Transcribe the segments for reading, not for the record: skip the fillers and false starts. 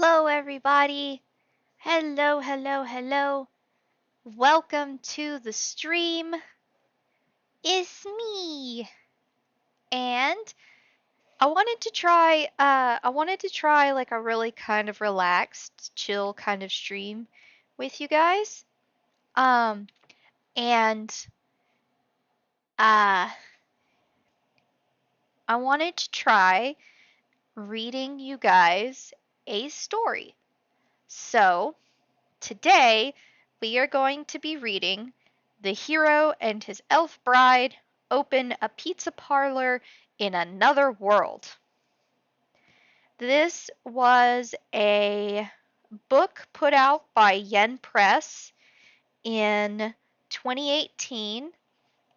Hello, everybody. Hello, hello, hello. Welcome to the stream. It's me. And I wanted to try like a really kind of relaxed, chill kind of stream with you guys. Um, and uh I wanted to try reading you guys a story. So, today, we are going to be reading The Hero and His Elf Bride Open a Pizza Parlor in Another World. This was a book put out by Yen Press in 2018.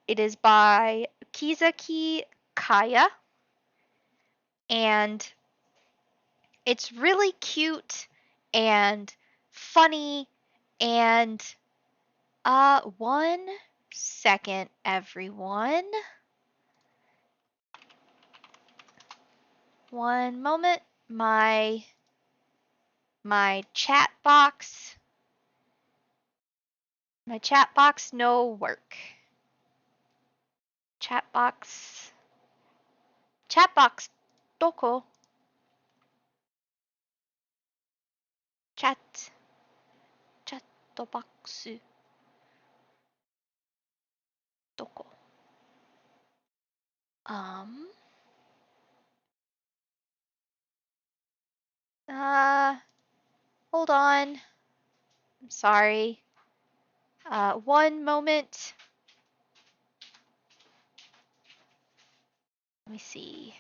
It is by Kizaki Kaya, and it's really cute and funny and one second, everyone. One moment. My chat box. My chat box no work. Chat box. Chat box. Doko. Chat. Chat box. Doko. Um. Uh. Hold on. I'm sorry. One moment. Let me see.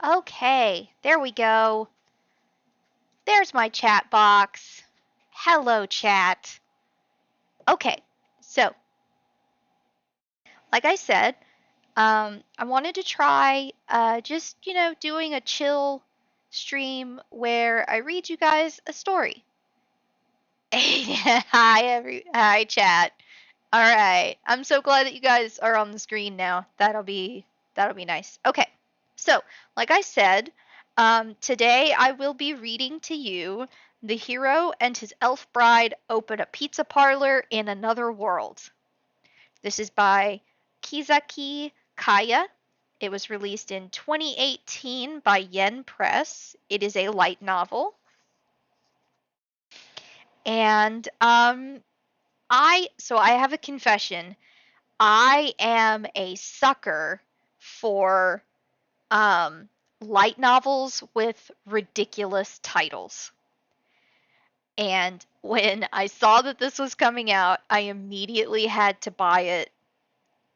Okay, there we go. There's my chat box. Hello, chat. Okay, so, like I said, I wanted to try just, doing a chill stream where I read you guys a story. Hi, chat. All right. I'm so glad that you guys are on the screen now. That'll be nice. Okay. So, like I said, today I will be reading to you The Hero and His Elf Bride Open a Pizza Parlor in Another World. This is by Kizaki Kaya. It was released in 2018 by Yen Press. It is a light novel. And I have a confession. I am a sucker for light novels with ridiculous titles. And when I saw that this was coming out, I immediately had to buy it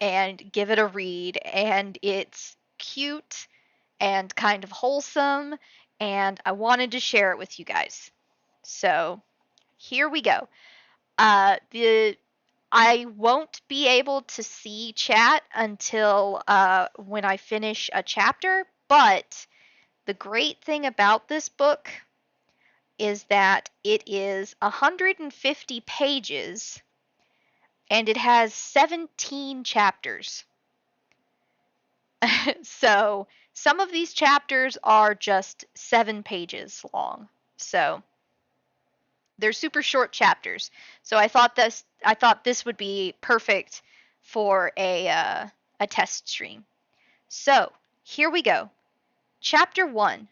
and give it a read. And it's cute and kind of wholesome, and I wanted to share it with you guys. So here we go. The I won't be able to see chat until when I finish a chapter, but the great thing about this book is that it is 150 pages and it has 17 chapters. So some of these chapters are just 7 pages long. So they're super short chapters. So I thought this would be perfect for a test stream. So, here we go. Chapter 1.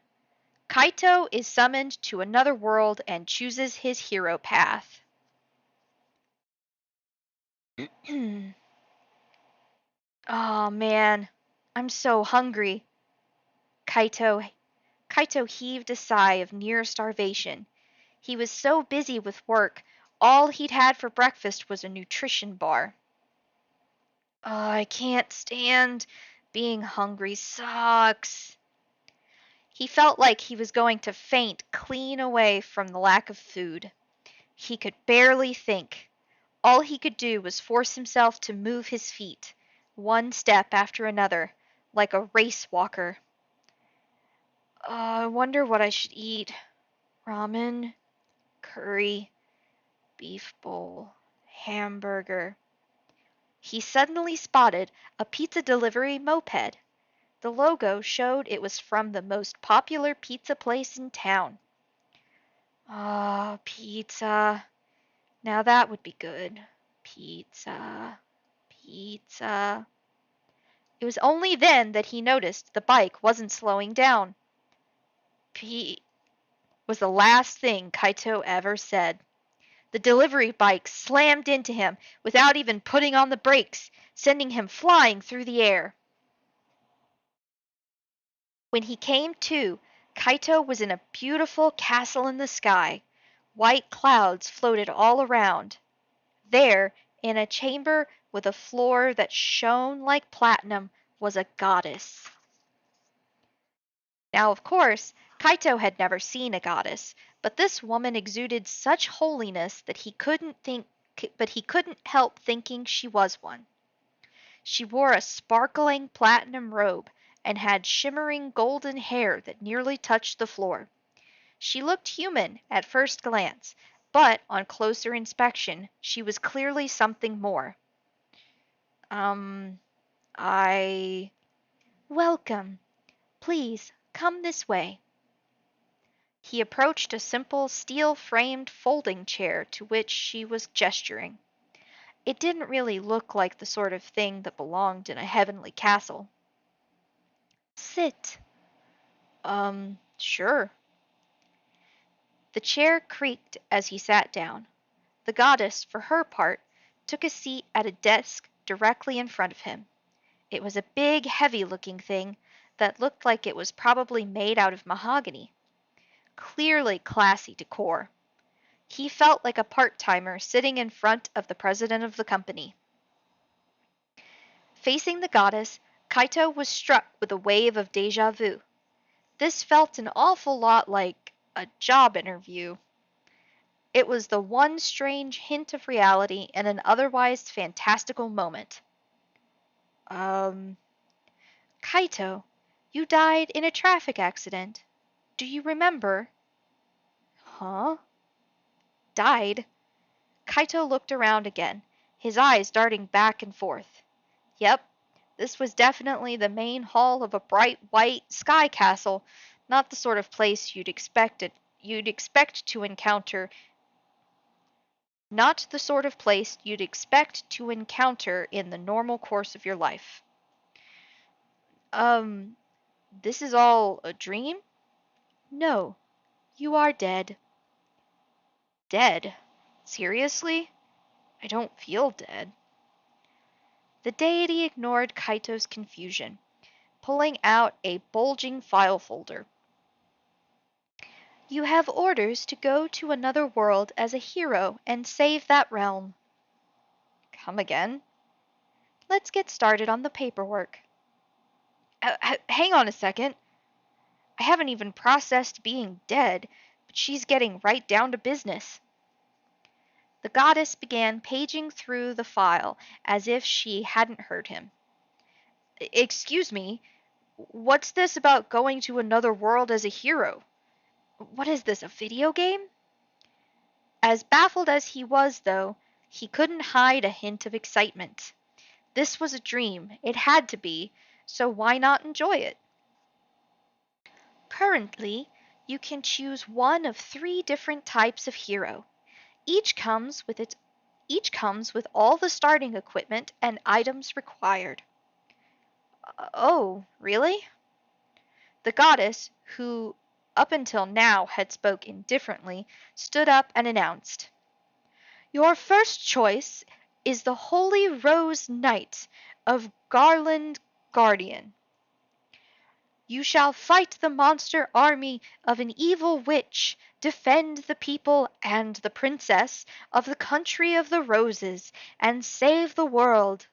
Kaito is summoned to another world and chooses his hero path. Oh man, I'm so hungry. Kaito Kaito heaved a sigh of near starvation. He was so busy with work, all he'd had for breakfast was a nutrition bar. Oh, I can't stand being hungry sucks. He felt like he was going to faint clean away from the lack of food. He could barely think. All he could do was force himself to move his feet, one step after another, like a race walker. Oh, I wonder what I should eat. Ramen, curry, beef bowl, hamburger. He suddenly spotted a pizza delivery moped. The logo showed it was from the most popular pizza place in town. Ah, pizza. Now that would be good. Pizza. Pizza. It was only then that he noticed the bike wasn't slowing down. P was the last thing Kaito ever said. The delivery bike slammed into him without even putting on the brakes, sending him flying through the air. When he came to, Kaito was in a beautiful castle in the sky. White clouds floated all around. There, in a chamber with a floor that shone like platinum, was a goddess. Now, of course, Kaito had never seen a goddess, but this woman exuded such holiness that he couldn't help thinking she was one. She wore a sparkling platinum robe and had shimmering golden hair that nearly touched the floor. She looked human at first glance, but on closer inspection she was clearly something more. Um, I... Welcome. Please, come this way. He approached a simple steel-framed folding chair to which she was gesturing. It didn't really look like the sort of thing that belonged in a heavenly castle. Sit. Sure. The chair creaked as he sat down. The goddess, for her part, took a seat at a desk directly in front of him. It was a big, heavy-looking thing that looked like it was probably made out of mahogany. Clearly classy decor. He felt like a part-timer sitting in front of the president of the company. Facing the goddess, Kaito was struck with a wave of déjà vu. This felt an awful lot like a job interview. It was the one strange hint of reality in an otherwise fantastical moment. Um, Kaito, you died in a traffic accident. Do you remember? Huh? Died? Kaito looked around again, his eyes darting back and forth. Yep, this was definitely the main hall of a bright white sky castle, not the sort of place you'd expect to encounter not the sort of place you'd expect to encounter in the normal course of your life. Um, this is all a dream? No, you are dead. Dead? Seriously? I don't feel dead. The deity ignored Kaito's confusion, pulling out a bulging file folder. You have orders to go to another world as a hero and save that realm. Come again? Let's get started on the paperwork. Hang on a second. I haven't even processed being dead, but she's getting right down to business. The goddess began paging through the file as if she hadn't heard him. Excuse me, what's this about going to another world as a hero? What is this, a video game? As baffled as he was, though, he couldn't hide a hint of excitement. This was a dream, it had to be, so why not enjoy it? Currently, you can choose one of 3 different types of hero. Each comes with all the starting equipment and items required. Oh, really? The goddess, who up until now had spoke indifferently, stood up and announced, "Your first choice is the Holy Rose Knight of Garland Guardian. You shall fight the monster army of an evil witch, defend the people and the princess of the country of the roses, and save the world."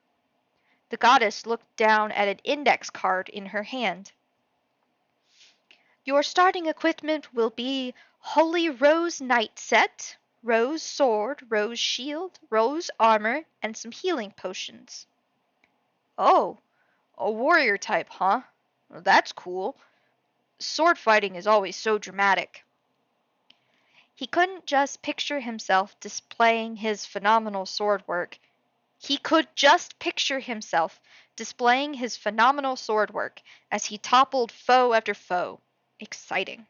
The goddess looked down at an index card in her hand. Your starting equipment will be Holy Rose Knight set, rose sword, rose shield, rose armor, and some healing potions. Oh, a warrior type, huh? Well, that's cool. Sword fighting is always so dramatic. He couldn't just picture himself displaying his phenomenal sword work. He could just picture himself displaying his phenomenal sword work as he toppled foe after foe. Exciting.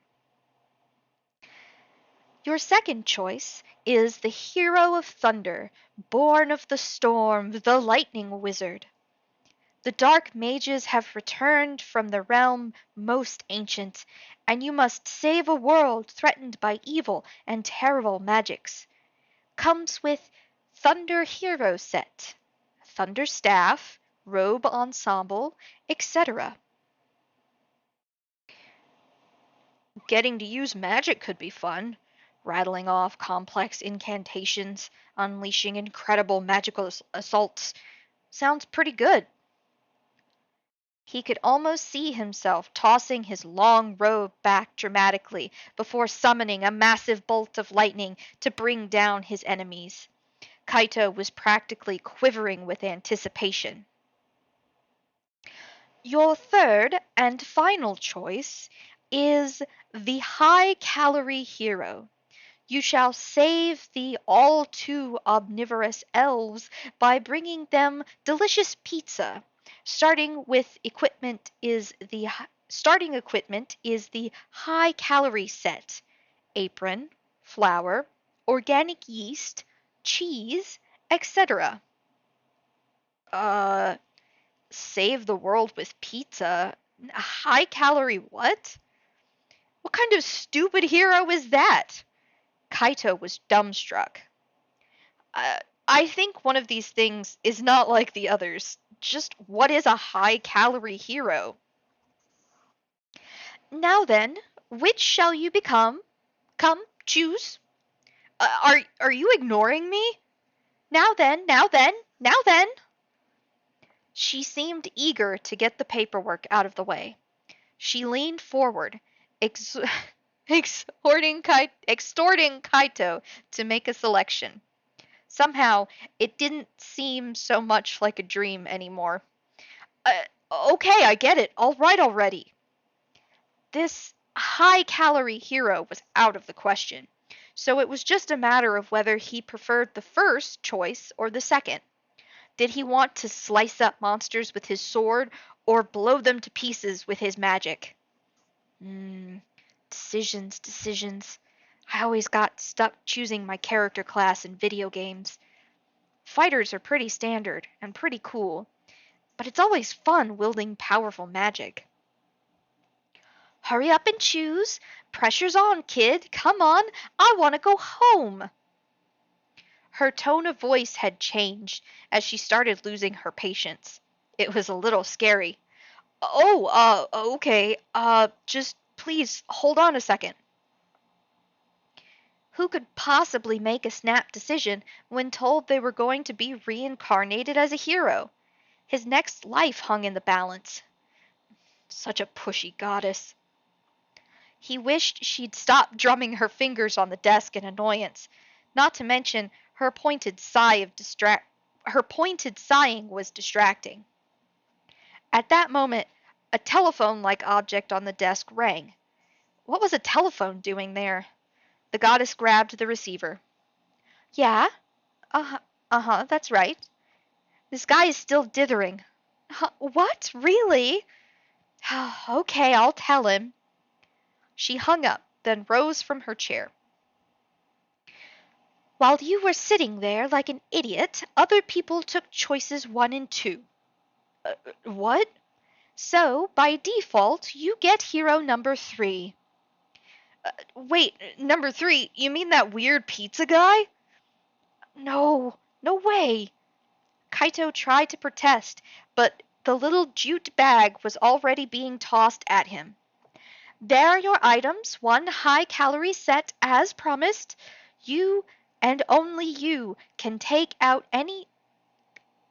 Your second choice is the Hero of Thunder, born of the storm, the lightning wizard. The dark mages have returned from the realm most ancient, and you must save a world threatened by evil and terrible magics. Comes with Thunder Hero Set, Thunder Staff, Robe Ensemble, etc. Getting to use magic could be fun. Rattling off complex incantations, unleashing incredible magical assaults. Sounds pretty good. He could almost see himself tossing his long robe back dramatically before summoning a massive bolt of lightning to bring down his enemies. Kaito was practically quivering with anticipation. Your third and final choice is the high-calorie hero. You shall save the all too omnivorous elves by bringing them delicious pizza. Starting equipment is the high calorie set: apron, flour, organic yeast, cheese, etc. Uh, save the world with pizza? High calorie what? What kind of stupid hero is that? Kaito was dumbstruck. Uh, I think one of these things is not like the others. Just what is a high calorie hero? Now then, which shall you become? Come, choose. Are you ignoring me? Now then, now then, now then. She seemed eager to get the paperwork out of the way. She leaned forward, ex- extorting Kaito to make a selection. Somehow, it didn't seem so much like a dream anymore. Okay, I get it. All right already. This high-calorie hero was out of the question, so it was just a matter of whether he preferred the first choice or the second. Did he want to slice up monsters with his sword or blow them to pieces with his magic? Decisions, decisions. I always got stuck choosing my character class in video games. Fighters are pretty standard and pretty cool, but it's always fun wielding powerful magic. Hurry up and choose. Pressure's on, kid. Come on. I want to go home. Her tone of voice had changed as she started losing her patience. It was a little scary. Oh, okay. Just please hold on a second. Who could possibly make a snap decision when told they were going to be reincarnated as a hero? His next life hung in the balance. Such a pushy goddess. He wished she'd stop drumming her fingers on the desk in annoyance, not to mention her pointed sighing was distracting. At that moment, a telephone-like object on the desk rang. What was a telephone doing there? The goddess grabbed the receiver. Yeah? Uh-huh, that's right. This guy is still dithering. What? Really? Okay, I'll tell him. She hung up, then rose from her chair. While you were sitting there like an idiot, other people took choices 1 and 2. What? So, by default, you get hero number 3. Wait, number 3? You mean that weird pizza guy? No, no way. Kaito tried to protest, but the little jute bag was already being tossed at him. There are your items, 1 high-calorie set as promised. You and only you can take out any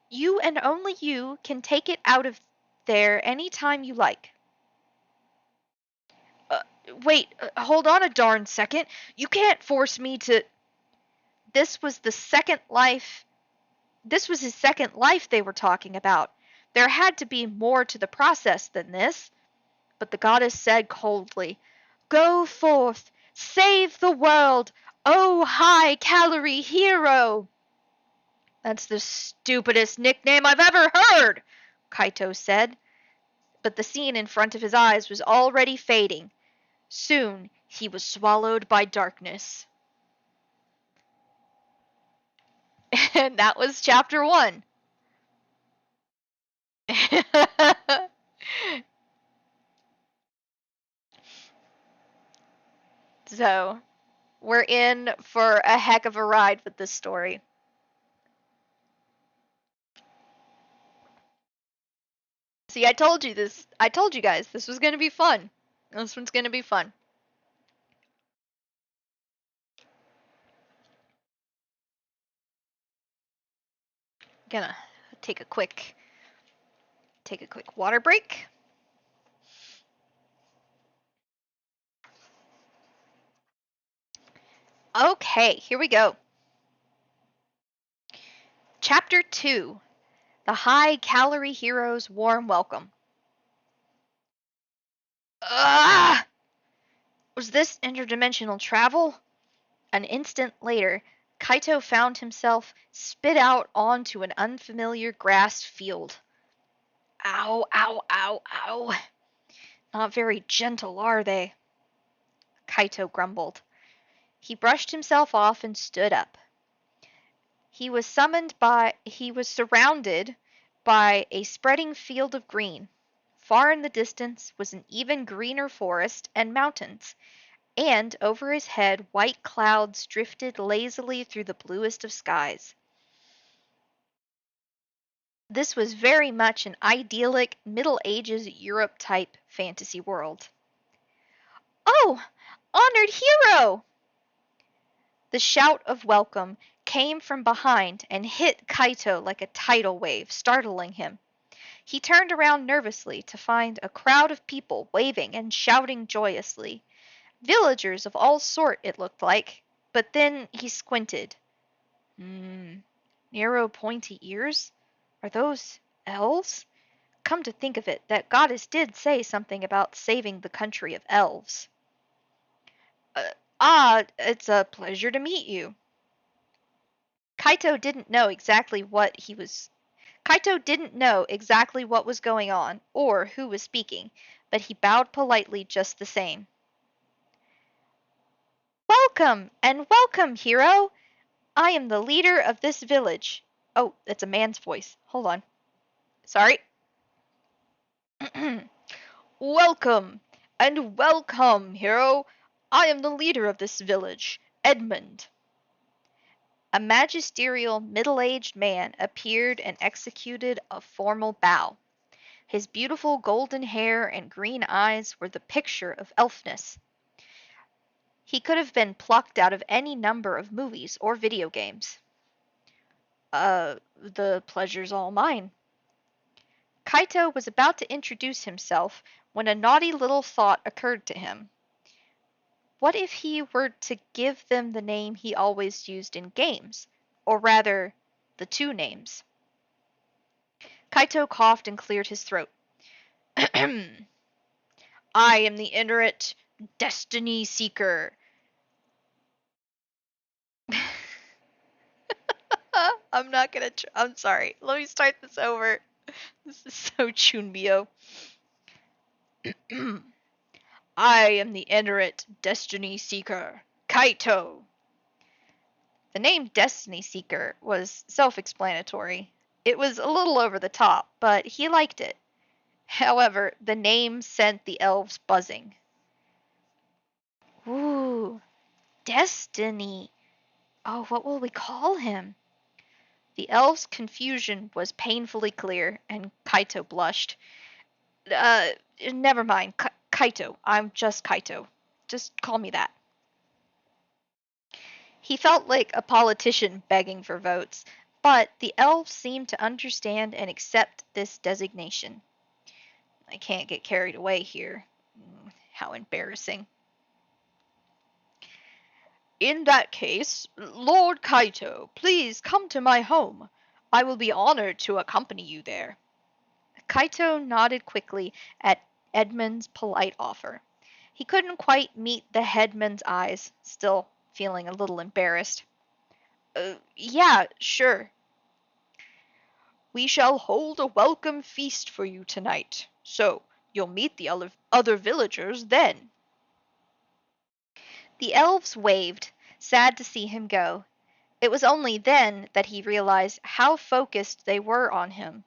You and only you can take it out of there any time you like. Uh, wait, hold on a darn second. You can't force me to. This was the second life. This was his second life they were talking about. There had to be more to the process than this. But the goddess said coldly, Go forth, save the world, oh high-calorie hero! That's the stupidest nickname I've ever heard, Kaito said. But the scene in front of his eyes was already fading. Soon he was swallowed by darkness. And that was chapter 1. So, we're in for a heck of a ride with this story. See, I told you this. I told you guys this was going to be fun. This one's going to be fun. Gonna take a quick water break. Okay, here we go. Chapter 2. The High-Calorie Hero's Warm Welcome. Ah! Was this interdimensional travel? An instant later, Kaito found himself spit out onto an unfamiliar grass field. Ow, ow, ow, ow. Not very gentle, are they? Kaito grumbled. He brushed himself off and stood up. He was surrounded by a spreading field of green. Far in the distance was an even greener forest and mountains, and over his head white clouds drifted lazily through the bluest of skies. This was very much an idyllic Middle Ages Europe type fantasy world. Oh, honored hero! The shout of welcome came from behind and hit Kaito like a tidal wave, startling him. He turned around nervously to find a crowd of people waving and shouting joyously. Villagers of all sort, it looked like. But then he squinted. Hmm, narrow pointy ears? Are those elves? Come to think of it, that goddess did say something about saving the country of elves. Uh, it's a pleasure to meet you. Kaito didn't know exactly what he was Kaito didn't know exactly what was going on or who was speaking, but he bowed politely just the same. Welcome and welcome, hero. I am the leader of this village. Oh, it's a man's voice. Hold on. Sorry. Welcome and welcome, hero. I am the leader of this village, Edmund. A magisterial middle-aged man appeared and executed a formal bow. His beautiful golden hair and green eyes were the picture of elfness. He could have been plucked out of any number of movies or video games. The pleasure's all mine. Kaito was about to introduce himself when a naughty little thought occurred to him. What if he were to give them the name he always used in games? Or rather, the two names. Kaito coughed and cleared his throat. I am the Inuit Destiny Seeker. I'm not gonna. I'm sorry. Let me start this over. This is so Chunbyo. I am the Inuit Destiny Seeker, Kaito. The name Destiny Seeker was self-explanatory. It was a little over the top, but he liked it. However, the name sent the elves buzzing. Ooh, Destiny. Oh, what will we call him? The elves' confusion was painfully clear, and Kaito blushed. Uh, Never mind. Kaito. I'm just Kaito. Just call me that. He felt like a politician begging for votes, but the elves seemed to understand and accept this designation. I can't get carried away here. How embarrassing. In that case, Lord Kaito, please come to my home. I will be honored to accompany you there. Kaito nodded quickly at Edmund's polite offer. He couldn't quite meet the headman's eyes, still feeling a little embarrassed. Yeah, sure. We shall hold a welcome feast for you tonight, so you'll meet the other villagers then. The elves waved, sad to see him go. It was only then that he realized how focused they were on him.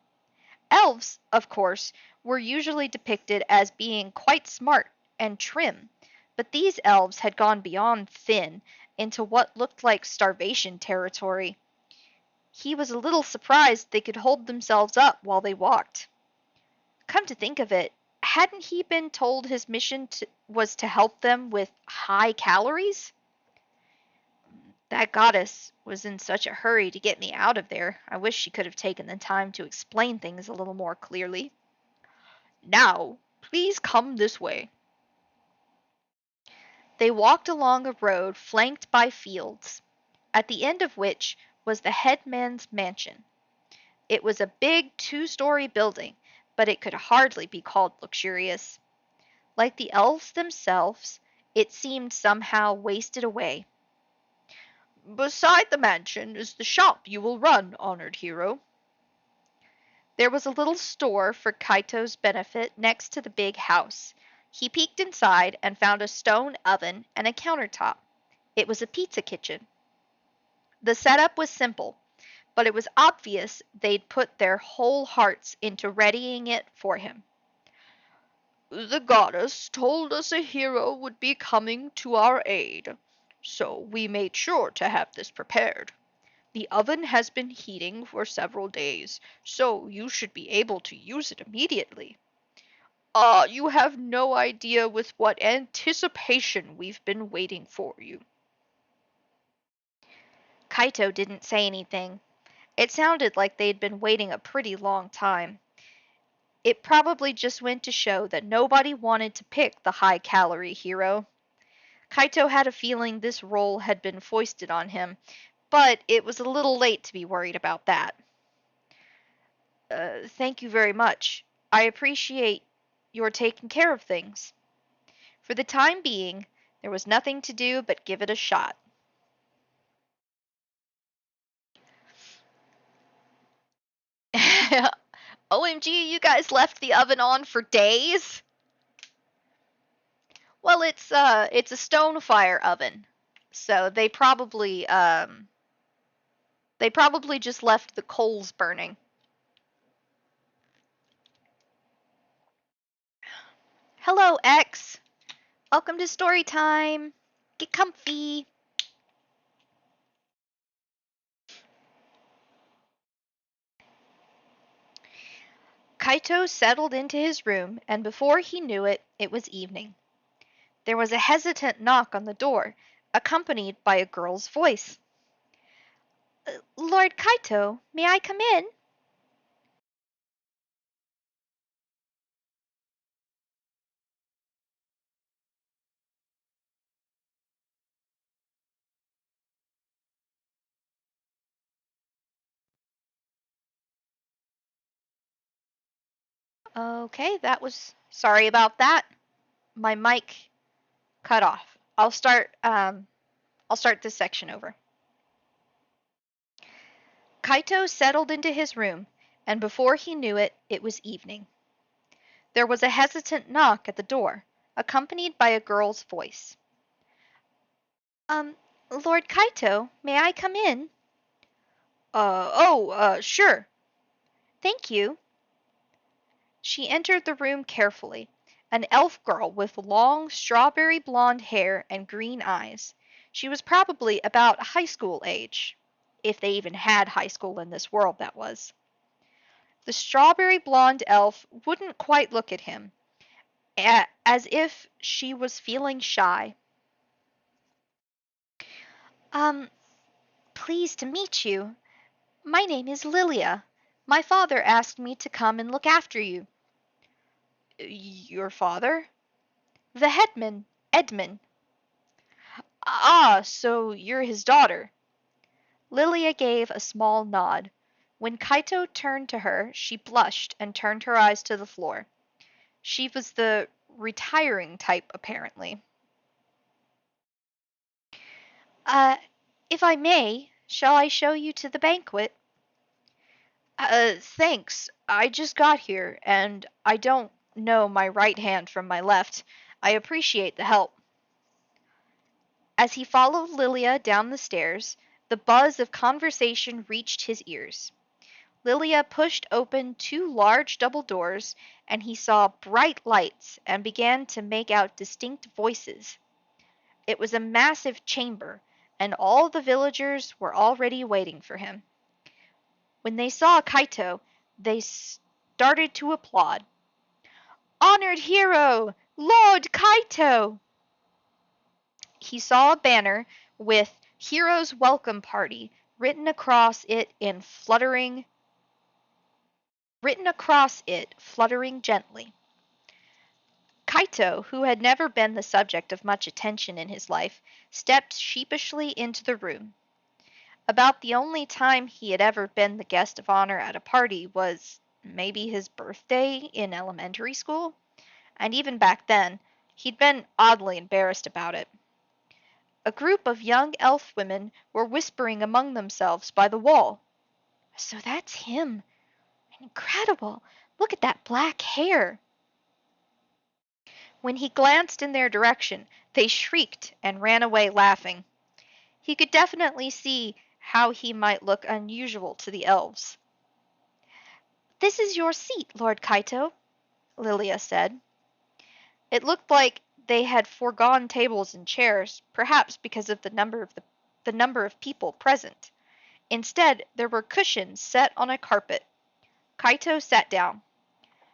Elves, of course, were usually depicted as being quite smart and trim, but these elves had gone beyond thin into what looked like starvation territory. He was a little surprised they could hold themselves up while they walked. Come to think of it, hadn't he been told his mission was to help them with high calories? That goddess was in such a hurry to get me out of there. I wish she could have taken the time to explain things a little more clearly. Now, please come this way. They walked along a road flanked by fields, at the end of which was the headman's mansion. It was a big two-story building, but it could hardly be called luxurious. Like the elves themselves, it seemed somehow wasted away. Beside the mansion is the shop you will run, honored hero. There was a little store for Kaito's benefit next to the big house. He peeked inside and found a stone oven and a countertop. It was a pizza kitchen. The setup was simple, but it was obvious they'd put their whole hearts into readying it for him. The goddess told us a hero would be coming to our aid, so we made sure to have this prepared. The oven has been heating for several days, so you should be able to use it immediately. You have no idea with what anticipation we've been waiting for you. Kaito didn't say anything. It sounded like they'd been waiting a pretty long time. It probably just went to show that nobody wanted to pick the high-calorie hero. Kaito had a feeling this role had been foisted on him, but it was a little late to be worried about that. Thank you very much. I appreciate your taking care of things. For the time being, there was nothing to do but give it a shot. OMG, you guys left the oven on for days? Well, it's a stone fire oven. So they probably just left the coals burning. Hello, X. Welcome to Storytime. Get comfy. Kaito settled into his room, and before he knew it, it was evening. There was a hesitant knock on the door, accompanied by a girl's voice. Lord Kaito, may I come in? Okay, that was sorry about that. My mic cut off. I'll start this section over. Kaito settled into his room, and before he knew it, it was evening. There was a hesitant knock at the door, accompanied by a girl's voice. Um, Lord Kaito, may I come in? Sure. Thank you. She entered the room carefully, an elf girl with long strawberry blonde hair and green eyes. She was probably about high school age, if they even had high school in this world, that was. The strawberry blonde elf wouldn't quite look at him, as if she was feeling shy. Um, Pleased to meet you. My name is Lilia. My father asked me to come and look after you. Your father? The headman, Edmund. Ah, so you're his daughter. Lilia gave a small nod. When Kaito turned to her, she blushed and turned her eyes to the floor. She was the retiring type, apparently. Uh, if I may, shall I show you to the banquet? Thanks. I just got here, and I don't know my right hand from my left. I appreciate the help. As he followed Lilia down the stairs, the buzz of conversation reached his ears. Lilia pushed open two large double doors, and he saw bright lights and began to make out distinct voices. It was a massive chamber, and all the villagers were already waiting for him. When they saw Kaito, they started to applaud. Honored hero! Lord Kaito! He saw a banner with Hero's Welcome Party written across it fluttering gently. Kaito, who had never been the subject of much attention in his life, stepped sheepishly into the room. About the only time he had ever been the guest of honor at a party was maybe his birthday in elementary school, and even back then, he'd been oddly embarrassed about it. A group of young elf women were whispering among themselves by the wall. So that's him. Incredible! Look at that black hair! When he glanced in their direction, they shrieked and ran away laughing. He could definitely see how he might look unusual to the elves. This is your seat, Lord Kaito, Lilia said. It looked like they had foregone tables and chairs, perhaps because of the number of people present. Instead, there were cushions set on a carpet. Kaito sat down.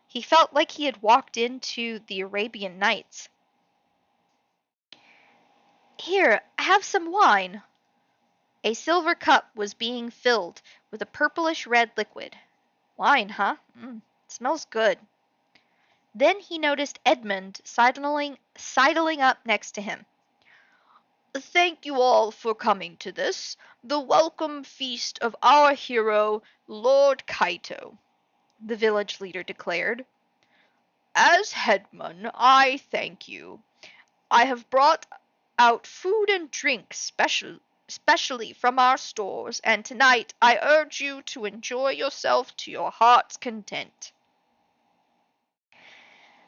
He felt like he had walked into the Arabian Nights. Here, have some wine. A silver cup was being filled with a purplish red liquid. Wine, huh? Smells good. Then he noticed Edmund sidling up next to him. "Thank you all for coming to this, the welcome feast of our hero, Lord Kaito," the village leader declared. "As headman, I thank you. I have brought out food and drink specially from our stores, and tonight I urge you to enjoy yourself to your heart's content."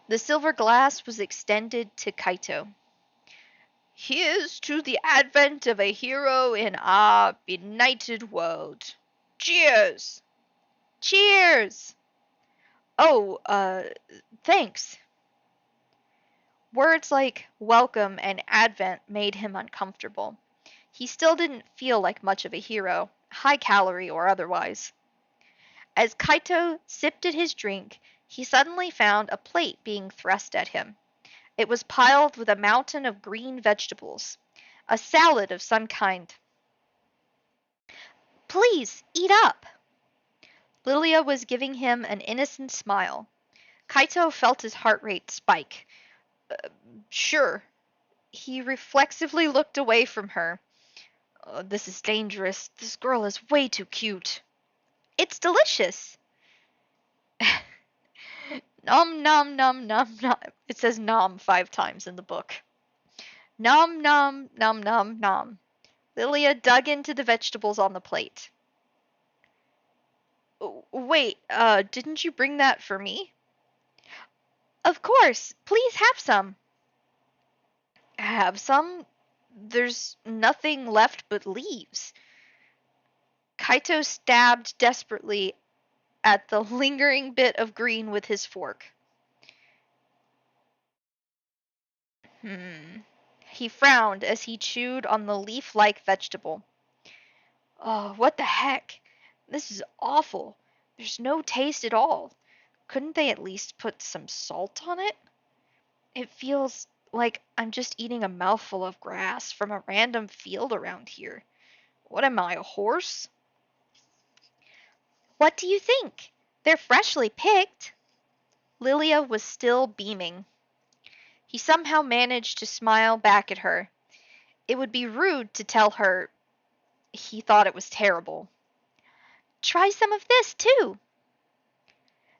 The silver glass was extended to Kaito. "Here's to the advent of a hero in our benighted world. Cheers!" "Cheers!" "Oh, thanks." Words like welcome and advent made him uncomfortable. He still didn't feel like much of a hero, high calorie or otherwise. As Kaito sipped at his drink, he suddenly found a plate being thrust at him. It was piled with a mountain of green vegetables, a salad of some kind. "Please, eat up." Lilia was giving him an innocent smile. Kaito felt his heart rate spike. Sure." He reflexively looked away from her. "This is dangerous. This girl is way too cute." "It's delicious." Nom nom nom nom nom. It says nom 5 times in the book. Nom nom nom nom nom. Lilia dug into the vegetables on the plate. Wait, didn't you bring that for me?" "Of course. Please have some." "Have some? There's nothing left but leaves." Kaito stabbed desperately at the lingering bit of green with his fork. He frowned as he chewed on the leaf-like vegetable. "Oh, what the heck? This is awful. There's no taste at all. Couldn't they at least put some salt on it? It feels like I'm just eating a mouthful of grass from a random field around here. What am I, a horse?" "What do you think? They're freshly picked." Lilia was still beaming. He somehow managed to smile back at her. It would be rude to tell her he thought it was terrible. "Try some of this, too."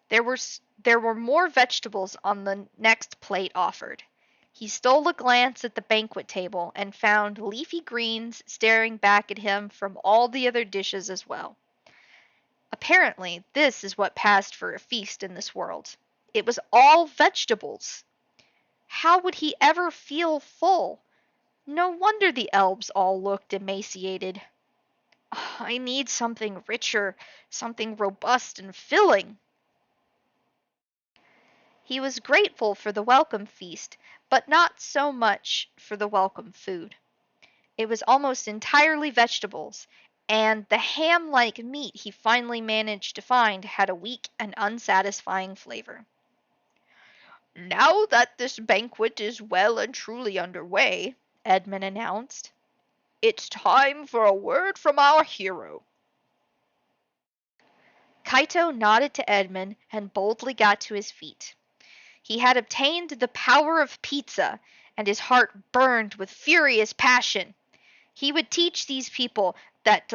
There were more vegetables on the next plate offered. He stole a glance at the banquet table and found leafy greens staring back at him from all the other dishes as well. Apparently, this is what passed for a feast in this world. It was all vegetables. How would he ever feel full? No wonder the elves all looked emaciated. "I need something richer, something robust and filling." He was grateful for the welcome feast, but not so much for the welcome food. It was almost entirely vegetables, and the ham-like meat he finally managed to find had a weak and unsatisfying flavor. "Now that this banquet is well and truly underway," Edmund announced, "it's time for a word from our hero." Kaito nodded to Edmund and boldly got to his feet. He had obtained the power of pizza, and his heart burned with furious passion. He would teach these people what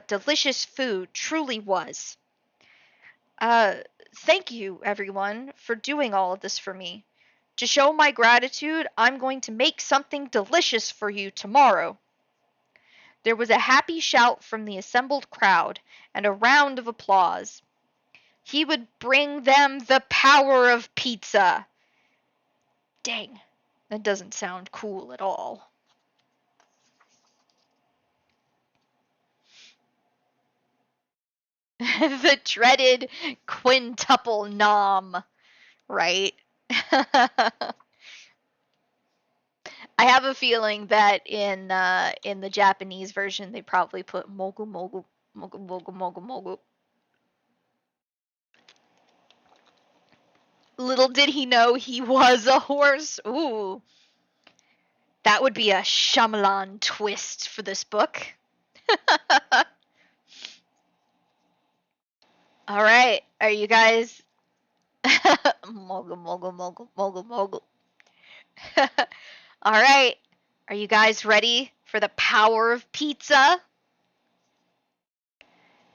delicious food truly was. Uh, Thank you, everyone, for doing all of this for me. To show my gratitude, I'm going to make something delicious for you tomorrow." There was a happy shout from the assembled crowd, and a round of applause. He would bring them the power of pizza. Dang, that doesn't sound cool at all. The dreaded quintuple nom, right? I have a feeling that in the Japanese version they probably put mogu mogu mogu mogu mogu mogu. Little did he know he was a horse. Ooh, that would be a Shyamalan twist for this book. All right, are you guys Mogul, mogul, mogul, mogul, mogul. All right. Are you guys ready for the power of pizza?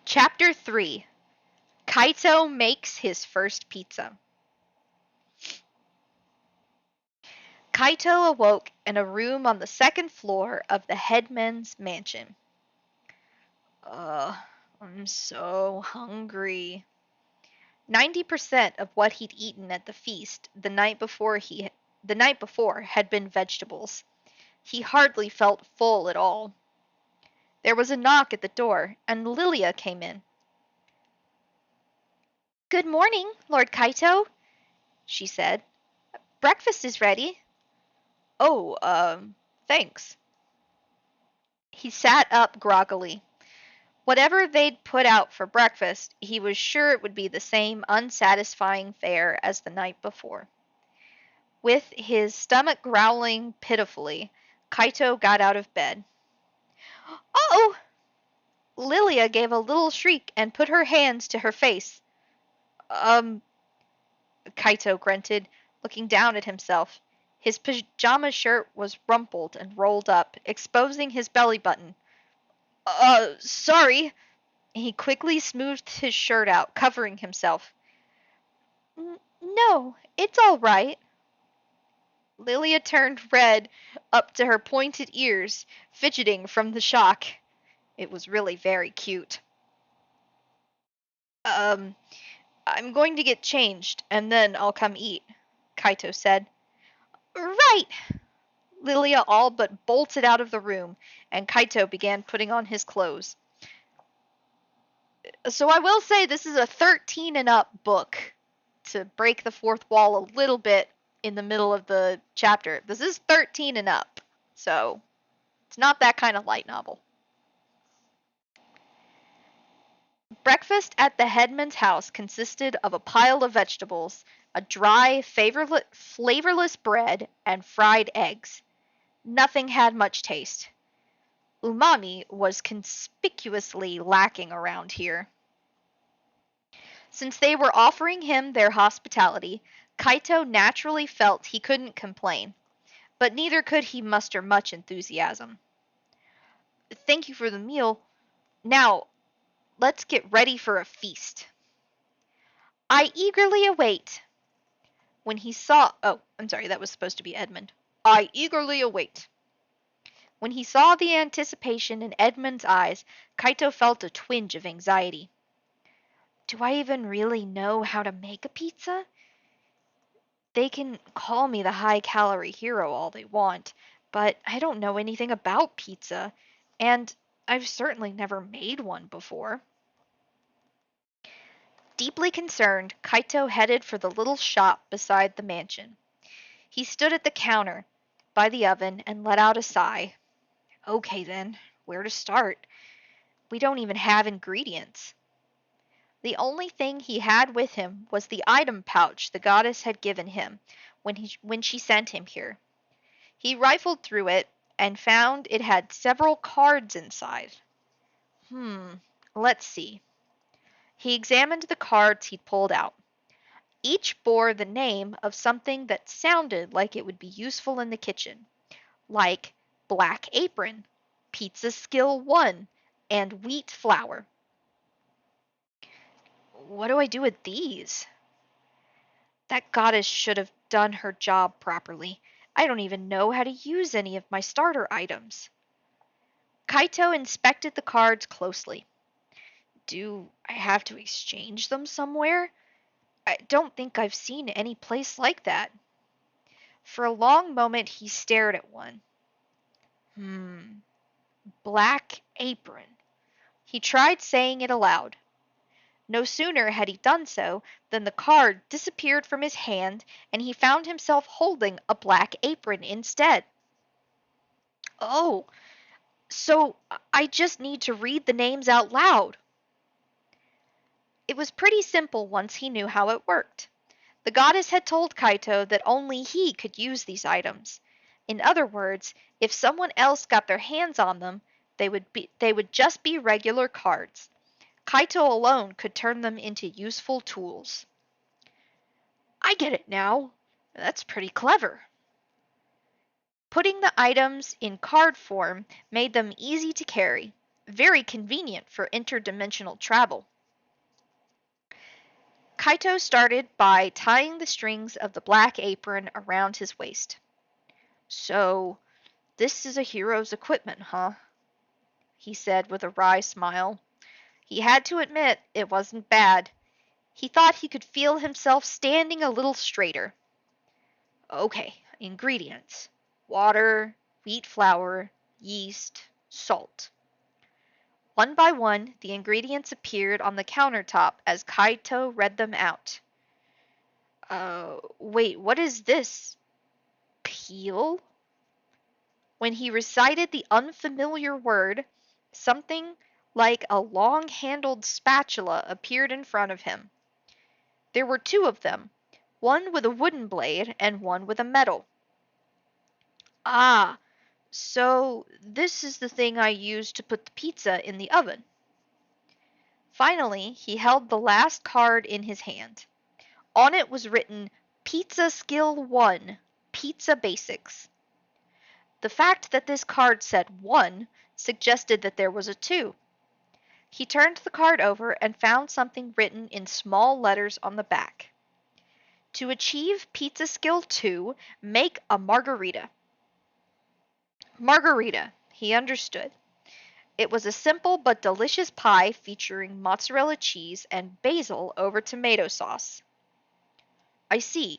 Chapter 3. Kaito makes his first pizza. Kaito awoke in a room on the second floor of the headman's mansion. Ugh, I'm so hungry. 90% of what he'd eaten at the feast the night before had been vegetables. He hardly felt full at all. There was a knock at the door, and Lilia came in. "Good morning, Lord Kaito," she said. "Breakfast is ready." "Oh, thanks." He sat up groggily. Whatever they'd put out for breakfast, he was sure it would be the same unsatisfying fare as the night before. With his stomach growling pitifully, Kaito got out of bed. "Oh!" Lilia gave a little shriek and put her hands to her face. Um, Kaito grunted, looking down at himself. His pajama shirt was rumpled and rolled up, exposing his belly button. Sorry." He quickly smoothed his shirt out, covering himself. No, it's all right." Lilia turned red up to her pointed ears, fidgeting from the shock. It was really very cute. Um, I'm going to get changed, and then I'll come eat," Kaito said. "Right." Lilia all but bolted out of the room, and Kaito began putting on his clothes. So I will say this is a 13 and up book, to break the fourth wall a little bit in the middle of the chapter. This is 13 and up, so it's not that kind of light novel. Breakfast at the headman's house consisted of a pile of vegetables, a dry, flavorless bread, and fried eggs. Nothing had much taste. Umami was conspicuously lacking around here. Since they were offering him their hospitality, Kaito naturally felt he couldn't complain, but neither could he muster much enthusiasm. "Thank you for the meal. Now, let's get ready for a feast." "I eagerly await." When he saw I'm sorry, that was supposed to be Edmund. "I eagerly await." When he saw the anticipation in Edmund's eyes, Kaito felt a twinge of anxiety. Do I even really know how to make a pizza? They can call me the high-calorie hero all they want, but I don't know anything about pizza, and I've certainly never made one before. Deeply concerned, Kaito headed for the little shop beside the mansion. He stood at the counter by the oven and let out a sigh. Okay then, where to start? We don't even have ingredients. The only thing he had with him was the item pouch the goddess had given him when she sent him here. He rifled through it and found it had several cards inside. Let's see. He examined the cards he'd pulled out. Each bore the name of something that sounded like it would be useful in the kitchen, like Black Apron, Pizza Skill 1, and Wheat Flour. What do I do with these? That goddess should have done her job properly. I don't even know how to use any of my starter items. Kaito inspected the cards closely. Do I have to exchange them somewhere? I don't think I've seen any place like that. For a long moment he stared at one. Black Apron. He tried saying it aloud. No sooner had he done so than the card disappeared from his hand and he found himself holding a black apron instead. Oh, so I just need to read the names out loud. It was pretty simple once he knew how it worked. The goddess had told Kaito that only he could use these items. In other words, if someone else got their hands on them, they would just be regular cards. Kaito alone could turn them into useful tools. I get it now. That's pretty clever. Putting the items in card form made them easy to carry, very convenient for interdimensional travel. Kaito started by tying the strings of the black apron around his waist. So, this is a hero's equipment, huh? He said with a wry smile. He had to admit it wasn't bad. He thought he could feel himself standing a little straighter. Okay, ingredients: water, wheat flour, yeast, salt. One by one, the ingredients appeared on the countertop as Kaito read them out. Wait, what is this? Peel? When he recited the unfamiliar word, something like a long-handled spatula appeared in front of him. There were two of them, one with a wooden blade and one with a metal. Ah, so this is the thing I used to put the pizza in the oven. Finally, he held the last card in his hand. On it was written, Pizza Skill 1, Pizza Basics. The fact that this card said 1 suggested that there was a 2. He turned the card over and found something written in small letters on the back. To achieve Pizza Skill 2, make a margarita. Margarita, he understood. It was a simple but delicious pie featuring mozzarella cheese and basil over tomato sauce. I see.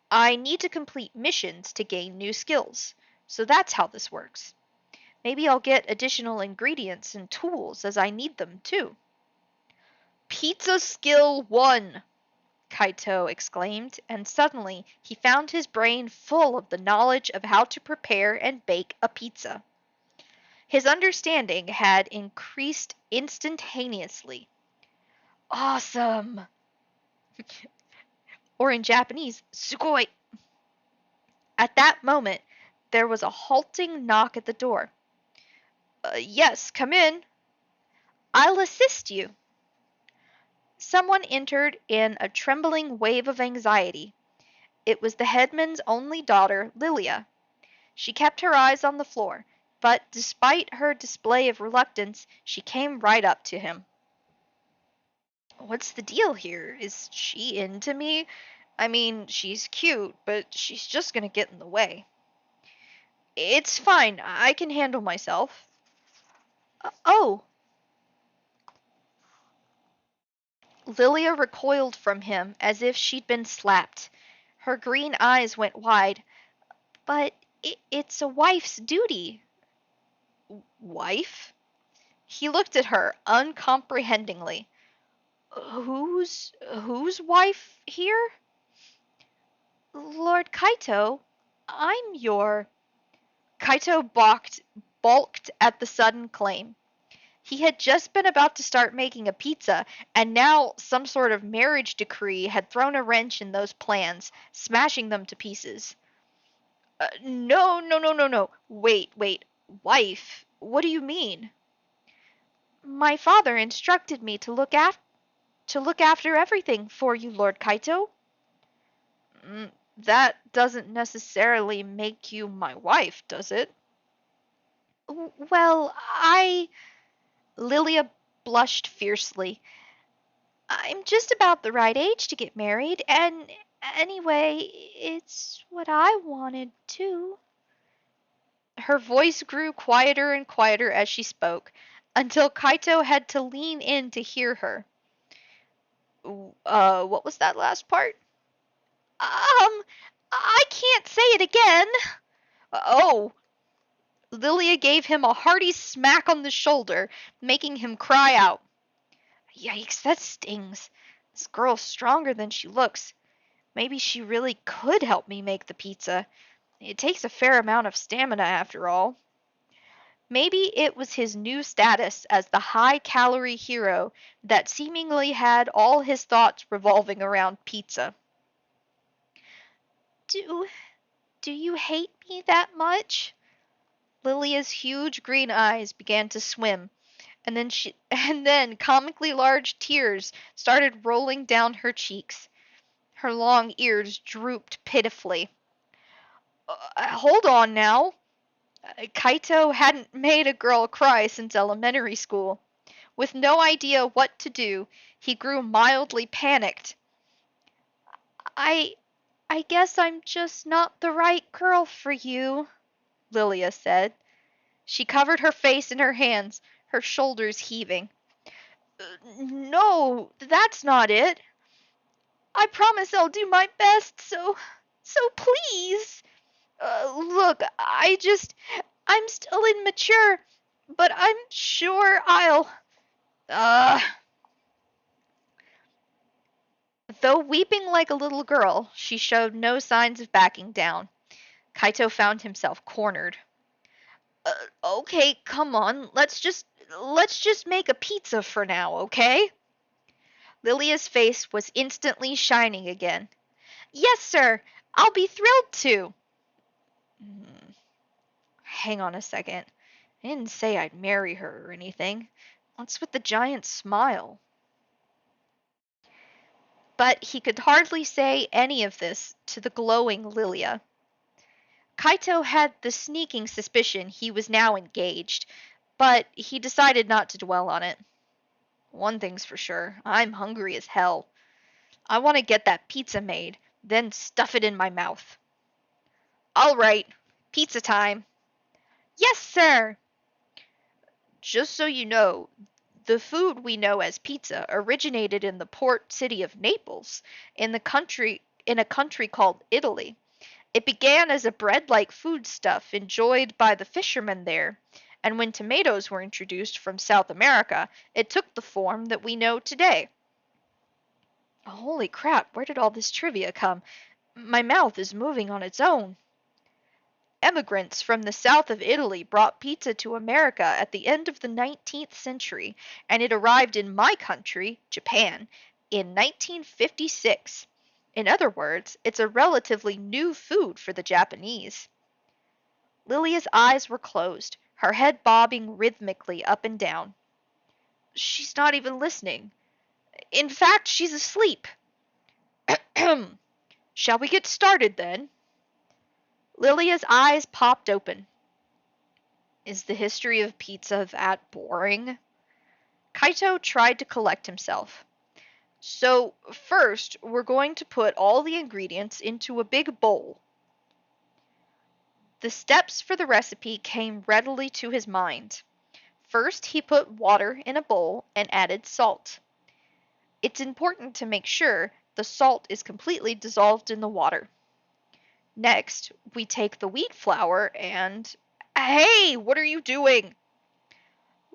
I need to complete missions to gain new skills, so that's how this works. Maybe I'll get additional ingredients and tools as I need them, too. Pizza Skill 1! Kaito exclaimed, and suddenly he found his brain full of the knowledge of how to prepare and bake a pizza. His understanding had increased instantaneously. Awesome! Or in Japanese, sugoi! At that moment, there was a halting knock at the door. Yes, come in. I'll assist you. Someone entered in a trembling wave of anxiety. It was the headman's only daughter, Lilia. She kept her eyes on the floor, but despite her display of reluctance, she came right up to him. What's the deal here? Is she into me? I mean, she's cute, but she's just gonna get in the way. It's fine. I can handle myself. Oh! Lilia recoiled from him as if she'd been slapped. Her green eyes went wide. But it's a wife's duty. Wife? He looked at her uncomprehendingly. Whose wife here? Lord Kaito, I'm your... Kaito balked at the sudden claim. He had just been about to start making a pizza, and now some sort of marriage decree had thrown a wrench in those plans, smashing them to pieces. No, no, no, no, no. Wait. Wife? What do you mean? My father instructed me to look after everything for you, Lord Kaito. That doesn't necessarily make you my wife, does it? Well, Lilia blushed fiercely. I'm just about the right age to get married, and anyway, it's what I wanted too. Her voice grew quieter and quieter as she spoke, until Kaito had to lean in to hear her. What was that last part? I can't say it again. Oh. Lilia gave him a hearty smack on the shoulder, making him cry out. Yikes, that stings. This girl's stronger than she looks. Maybe she really could help me make the pizza. It takes a fair amount of stamina after all. Maybe it was his new status as the high-calorie hero that seemingly had all his thoughts revolving around pizza. Do you hate me that much? Lilia's huge green eyes began to swim, and then comically large tears started rolling down her cheeks. Her long ears drooped pitifully. Hold on now. Kaito hadn't made a girl cry since elementary school. With no idea what to do, he grew mildly panicked. I I guess I'm just not the right girl for you, Lilia said. She covered her face in her hands, her shoulders heaving. No, that's not it. I promise I'll do my best, so please. Look, I'm still immature, but I'm sure uh, though weeping like a little girl, she showed no signs of backing down. Kaito found himself cornered. Uh, okay, come on, let's just make a pizza for now, okay? Lilia's face was instantly shining again. Yes, sir, I'll be thrilled to. Hmm, hang on a second. I didn't say I'd marry her or anything. What's with the giant smile? But he could hardly say any of this to the glowing Lilia. Kaito had the sneaking suspicion he was now engaged, but he decided not to dwell on it. One thing's for sure, I'm hungry as hell. I want to get that pizza made, then stuff it in my mouth. All right, pizza time. Yes, sir. Just so you know, the food we know as pizza originated in the port city of Naples, in a country called Italy. It began as a bread-like foodstuff enjoyed by the fishermen there, and when tomatoes were introduced from South America, it took the form that we know today. Holy crap, where did all this trivia come? My mouth is moving on its own. Emigrants from the south of Italy brought pizza to America at the end of the 19th century, and it arrived in my country, Japan, in 1956. In other words, it's a relatively new food for the Japanese. Lilia's eyes were closed, her head bobbing rhythmically up and down. She's not even listening. In fact, she's asleep. Shall we get started then? Lilia's eyes popped open. Is the history of pizza that boring? Kaito tried to collect himself. So, first, we're going to put all the ingredients into a big bowl. The steps for the recipe came readily to his mind. First, he put water in a bowl and added salt. It's important to make sure the salt is completely dissolved in the water. Next, we take the wheat flour and... Hey, what are you doing?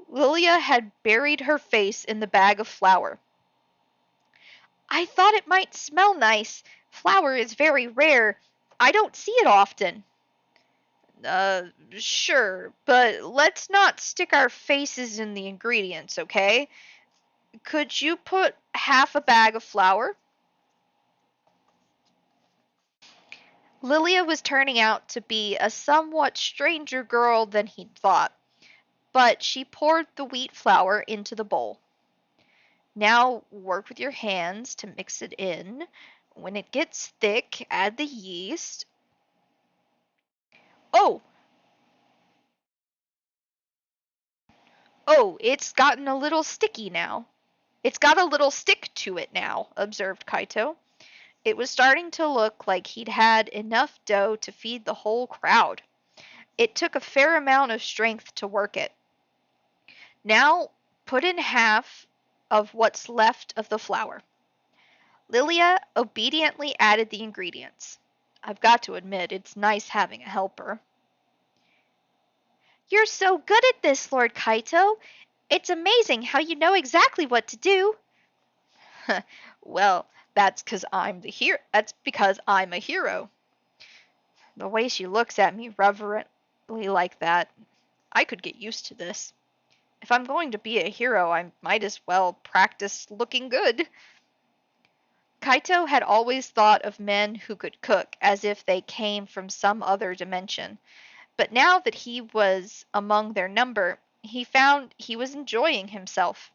Lilia had buried her face in the bag of flour. I thought it might smell nice. Flour is very rare. I don't see it often. Uh, sure, but let's not stick our faces in the ingredients, okay? Could you put half a bag of flour? Lilia was turning out to be a somewhat stranger girl than he'd thought, but she poured the wheat flour into the bowl. Now work with your hands to mix it in. When it gets thick, add the yeast. Oh, it's gotten a little sticky now. It's got a little stick to it now, observed Kaito. It was starting to look like he'd had enough dough to feed the whole crowd. It took a fair amount of strength to work it. Now put in half of what's left of the flour. Lilia obediently added the ingredients. I've got to admit, it's nice having a helper. You're so good at this, Lord Kaito. It's amazing how you know exactly what to do. Well, that's because I'm a hero. The way she looks at me reverently like that, I could get used to this. If I'm going to be a hero, I might as well practice looking good. Kaito had always thought of men who could cook as if they came from some other dimension, but now that he was among their number, he found he was enjoying himself.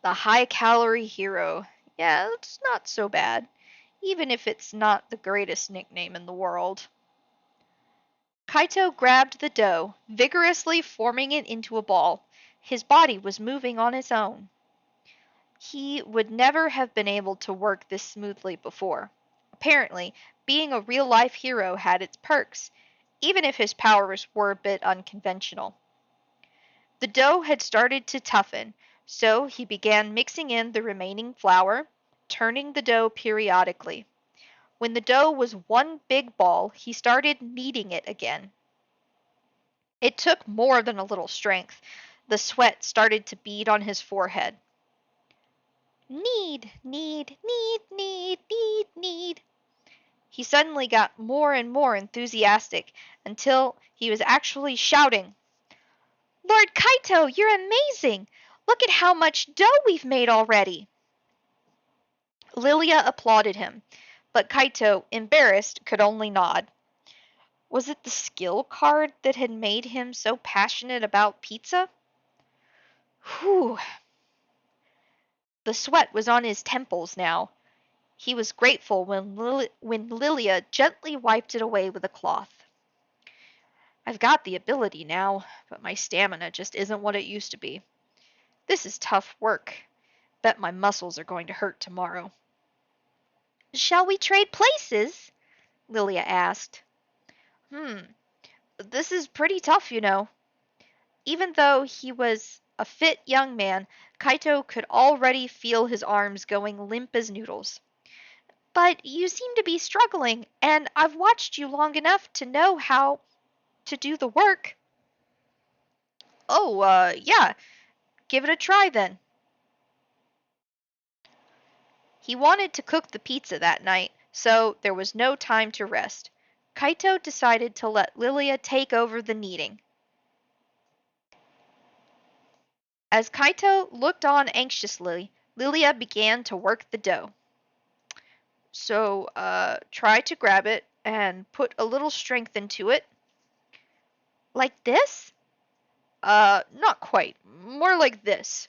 The high-calorie hero. Yeah, it's not so bad, even if it's not the greatest nickname in the world. Kaito grabbed the dough, vigorously forming it into a ball. His body was moving on its own. He would never have been able to work this smoothly before. Apparently, being a real-life hero had its perks, even if his powers were a bit unconventional. The dough had started to toughen, so he began mixing in the remaining flour, turning the dough periodically. When the dough was one big ball, he started kneading it again. It took more than a little strength. The sweat started to bead on his forehead. Knead, knead, knead, knead, knead, knead. He suddenly got more and more enthusiastic until he was actually shouting, Lord Kaito, you're amazing! Look at how much dough we've made already! Lilia applauded him, but Kaito, embarrassed, could only nod. Was it the skill card that had made him so passionate about pizza? Whew! The sweat was on his temples now. He was grateful when Lilia gently wiped it away with a cloth. I've got the ability now, but my stamina just isn't what it used to be. This is tough work. Bet my muscles are going to hurt tomorrow. Shall we trade places? Lilia asked. This is pretty tough, you know. Even though he was a fit young man, Kaito could already feel his arms going limp as noodles. But you seem to be struggling, and I've watched you long enough to know how to do the work. Oh, yeah. Give it a try then. He wanted to cook the pizza that night, so there was no time to rest. Kaito decided to let Lilia take over the kneading. As Kaito looked on anxiously, Lilia began to work the dough. So, try to grab it and put a little strength into it. Like this? Not quite. More like this.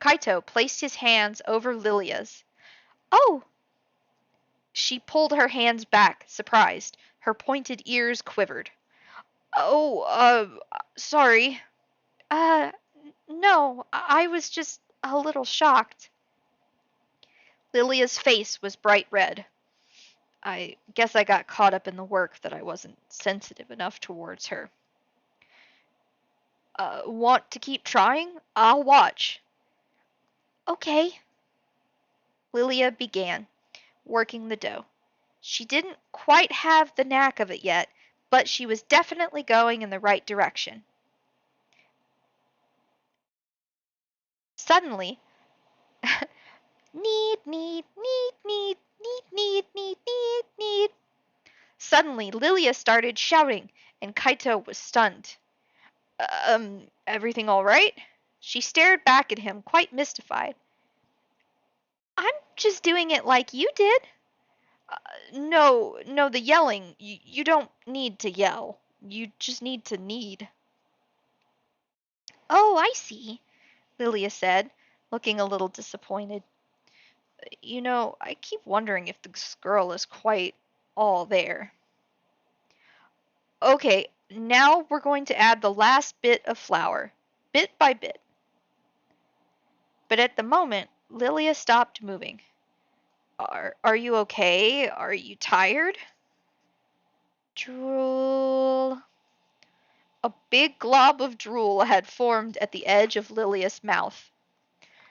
Kaito placed his hands over Lilia's. Oh! She pulled her hands back, surprised. Her pointed ears quivered. Oh, sorry. Uh, no, I was just a little shocked. Lilia's face was bright red. I guess I got caught up in the work that I wasn't sensitive enough towards her. Want to keep trying? I'll watch. Okay. Lilia began, working the dough. She didn't quite have the knack of it yet, but she was definitely going in the right direction. Suddenly, knead, knead, knead, knead, knead, knead, knead, knead, knead. Suddenly, Lilia started shouting, and Kaito was stunned. Everything all right? She stared back at him, quite mystified. I'm just doing it like you did. No, the yelling. You don't need to yell. You just need to knead. Oh, I see, Lilia said, looking a little disappointed. You know, I keep wondering if this girl is quite all there. Okay, now we're going to add the last bit of flour, bit by bit. But at the moment, Lilia stopped moving. Are you okay? Are you tired? Drool. A big glob of drool had formed at the edge of Lilia's mouth.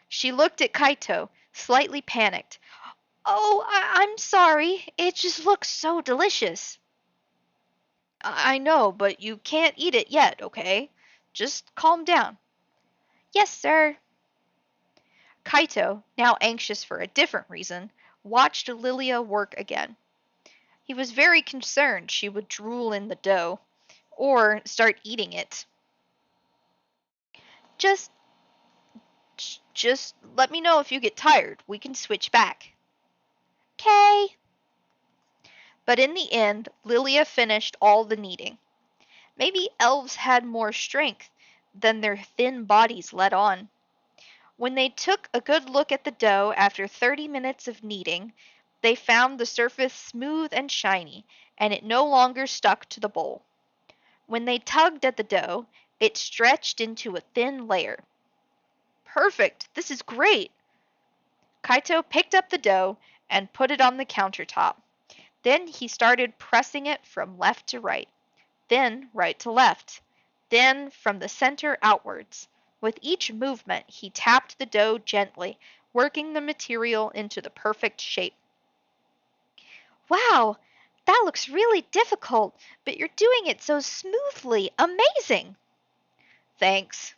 She looked at Kaito, slightly panicked. Oh, I'm sorry. It just looks so delicious. I know, but you can't eat it yet, okay? Just calm down. Yes, sir. Kaito, now anxious for a different reason, watched Lilia work again. He was very concerned she would drool in the dough, or start eating it. Just just let me know if you get tired. We can switch back. 'Kay. But in the end, Lilia finished all the kneading. Maybe elves had more strength than their thin bodies let on. When they took a good look at the dough after 30 minutes of kneading, they found the surface smooth and shiny, and it no longer stuck to the bowl. When they tugged at the dough, it stretched into a thin layer. Perfect! This is great! Kaito picked up the dough and put it on the countertop. Then he started pressing it from left to right, then right to left, then from the center outwards. With each movement, he tapped the dough gently, working the material into the perfect shape. Wow, that looks really difficult, but you're doing it so smoothly. Amazing! Thanks.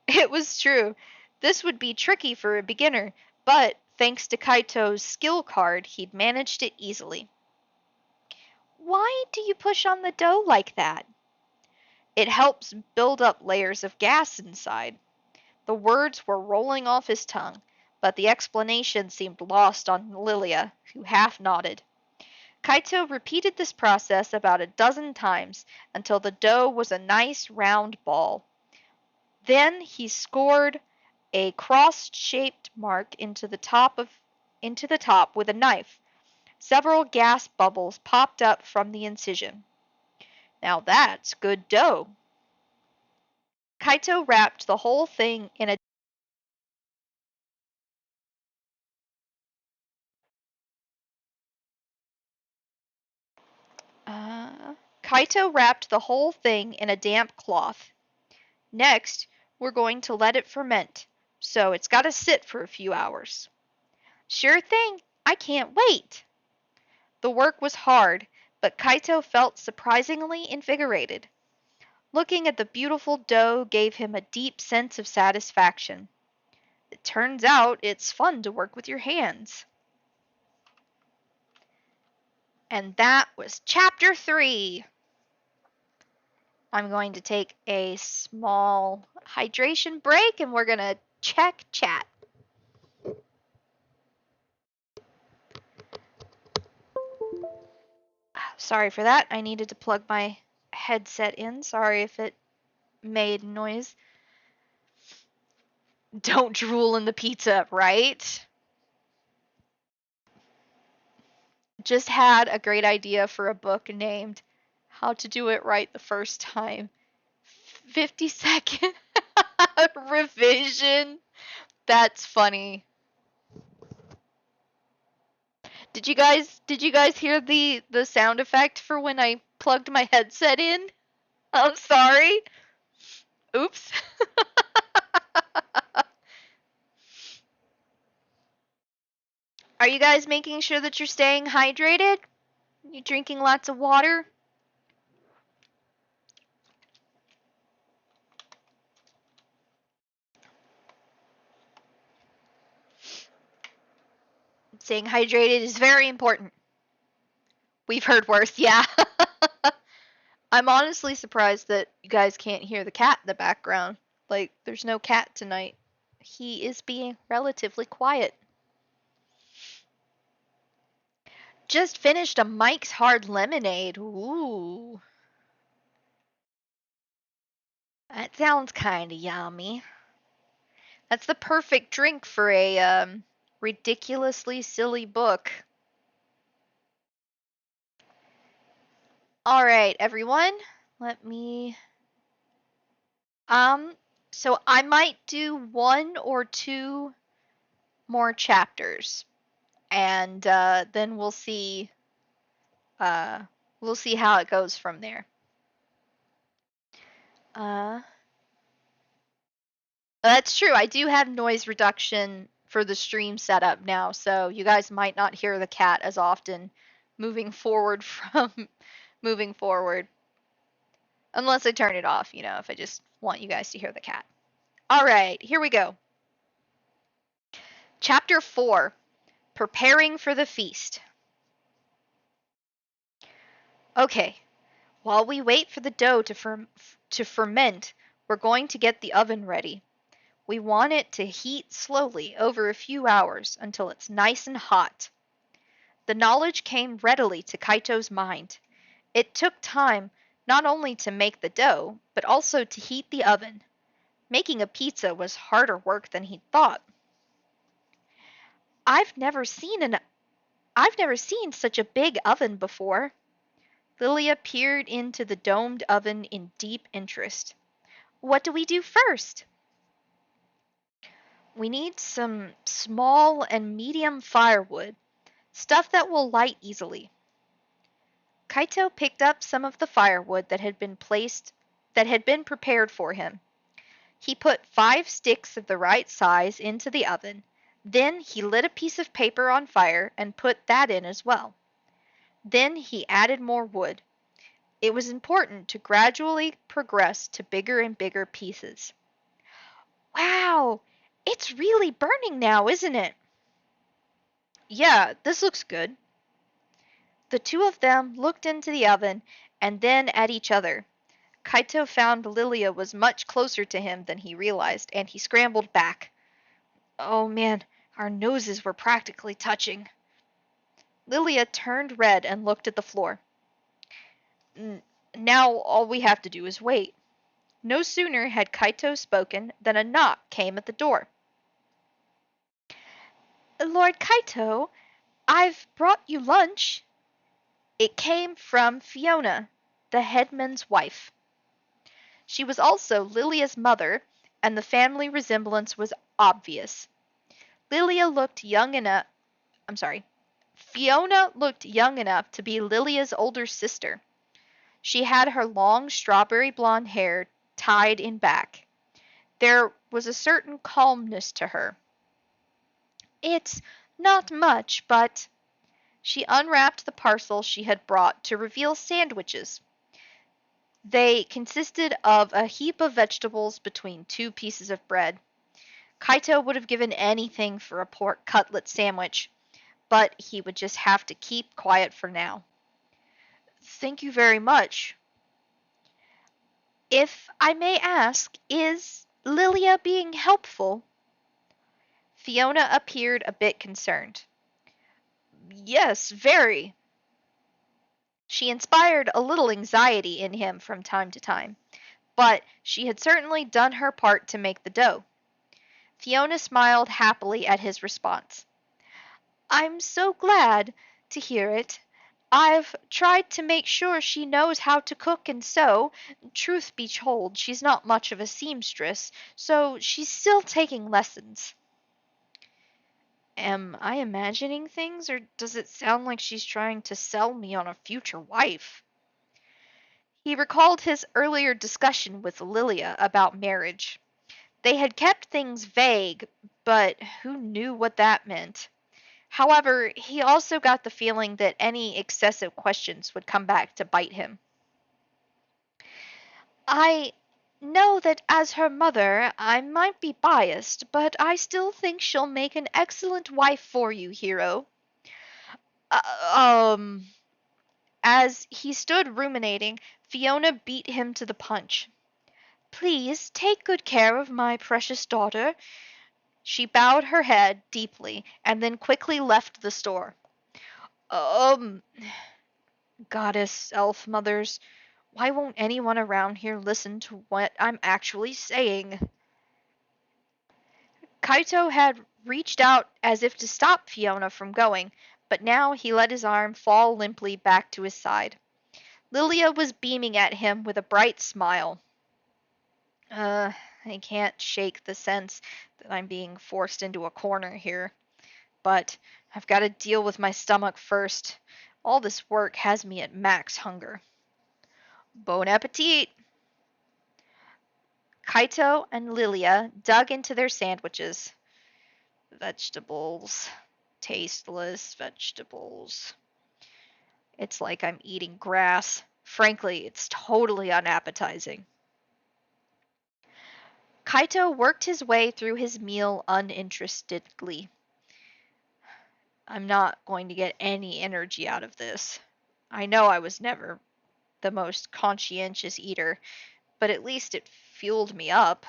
It was true. This would be tricky for a beginner, but thanks to Kaito's skill card, he'd managed it easily. Why do you push on the dough like that? It helps build up layers of gas inside. The words were rolling off his tongue, but the explanation seemed lost on Lilia, who half nodded. Kaito repeated this process about a dozen times until the dough was a nice round ball. Then he scored a cross-shaped mark into the top with a knife. Several gas bubbles popped up from the incision. Now that's good dough. Kaito wrapped the whole thing in a Kaito wrapped the whole thing in a damp cloth. Next, we're going to let it ferment, so it's got to sit for a few hours. Sure thing. I can't wait. The work was hard, but Kaito felt surprisingly invigorated. Looking at the beautiful dough gave him a deep sense of satisfaction. It turns out it's fun to work with your hands. And that was chapter 3. I'm going to take a small hydration break and we're going to check chat. Sorry for that. I needed to plug my headset in. Sorry if it made noise. Don't drool in the pizza, right? Just had a great idea for a book named How to Do It Right the First Time. 50-second revision. That's funny. Did you guys hear the sound effect for when I plugged my headset in? I'm sorry. Oops. Are you guys making sure that you're staying hydrated? You drinking lots of water? Staying hydrated is very important. We've heard worse, yeah. I'm honestly surprised that you guys can't hear the cat in the background. Like, there's no cat tonight. He is being relatively quiet. Just finished a Mike's Hard Lemonade. Ooh. That sounds kinda yummy. That's the perfect drink for a ridiculously silly book. All right, everyone. Let me so I might do one or two more chapters and then uh we'll see how it goes from there. Uh That's true. I do have noise reduction for the stream setup now, so you guys might not hear the cat as often moving forward from moving forward. Unless I turn it off, if I just want you guys to hear the cat. All right, here we go. Chapter 4, Preparing for the Feast. Okay, while we wait for the dough to ferment, we're going to get the oven ready. We want it to heat slowly over a few hours until it's nice and hot. The knowledge came readily to Kaito's mind. It took time not only to make the dough, but also to heat the oven. Making a pizza was harder work than he'd thought. I've never seen an I've never seen such a big oven before. Lilia peered into the domed oven in deep interest. What do we do first? We need some small and medium firewood, stuff that will light easily. Kaito picked up some of the firewood that had been prepared for him. He put 5 sticks of the right size into the oven. Then he lit a piece of paper on fire and put that in as well. Then he added more wood. It was important to gradually progress to bigger and bigger pieces. Wow! It's really burning now, isn't it? Yeah, this looks good. The two of them looked into the oven and then at each other. Kaito found Lilia was much closer to him than he realized, and he scrambled back. Oh man, our noses were practically touching. Lilia turned red and looked at the floor. Now all we have to do is wait. No sooner had Kaito spoken than a knock came at the door. Lord Kaito, I've brought you lunch. It came from Fiona, the headman's wife. She was also Lilia's mother, and the family resemblance was obvious. Lilia looked young enough. I'm sorry. Fiona looked young enough to be Lilia's older sister. She had her long strawberry blonde hair tied in back. There was a certain calmness to her. It's not much, but she unwrapped the parcel she had brought to reveal sandwiches. They consisted of a heap of vegetables between 2 pieces of bread. Kaito would have given anything for a pork cutlet sandwich, but he would just have to keep quiet for now. Thank you very much. If I may ask, is Lilia being helpful? Fiona appeared a bit concerned. Yes, very. She inspired a little anxiety in him from time to time, but she had certainly done her part to make the dough. Fiona smiled happily at his response. I'm so glad to hear it. I've tried to make sure she knows how to cook and sew. Truth be told, she's not much of a seamstress, so she's still taking lessons. Am I imagining things, or does it sound like she's trying to sell me on a future wife? He recalled his earlier discussion with Lilia about marriage. They had kept things vague, but who knew what that meant? However, he also got the feeling that any excessive questions would come back to bite him. I know that as her mother, I might be biased, but I still think she'll make an excellent wife for you, Hiro. Uh, um, as he stood ruminating, Fiona beat him to the punch. Please take good care of my precious daughter. She bowed her head deeply and then quickly left the store. Um, Goddess elf mothers, why won't anyone around here listen to what I'm actually saying? Kaito had reached out as if to stop Fiona from going, but now he let his arm fall limply back to his side. Lilia was beaming at him with a bright smile. I can't shake the sense that I'm being forced into a corner here, but I've got to deal with my stomach first. All this work has me at max hunger. Bon appetit! Kaito and Lilia dug into their sandwiches. Vegetables. Tasteless vegetables. It's like I'm eating grass. Frankly, it's totally unappetizing. Kaito worked his way through his meal uninterestedly. I'm not going to get any energy out of this. I know I was never the most conscientious eater, but at least it fueled me up.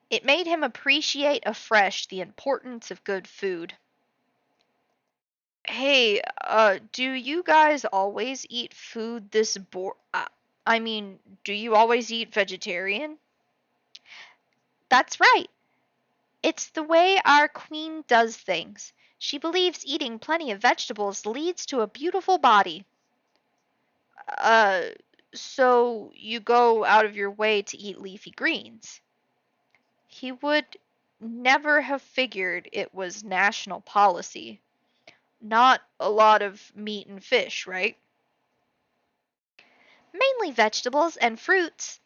It made him appreciate afresh the importance of good food. Hey, do you guys always eat food this I mean, do you always eat vegetarian? That's right. It's the way our queen does things. She believes eating plenty of vegetables leads to a beautiful body. Uh, so you go out of your way to eat leafy greens. He would never have figured it was national policy. Not a lot of meat and fish, right? Mainly vegetables and fruits.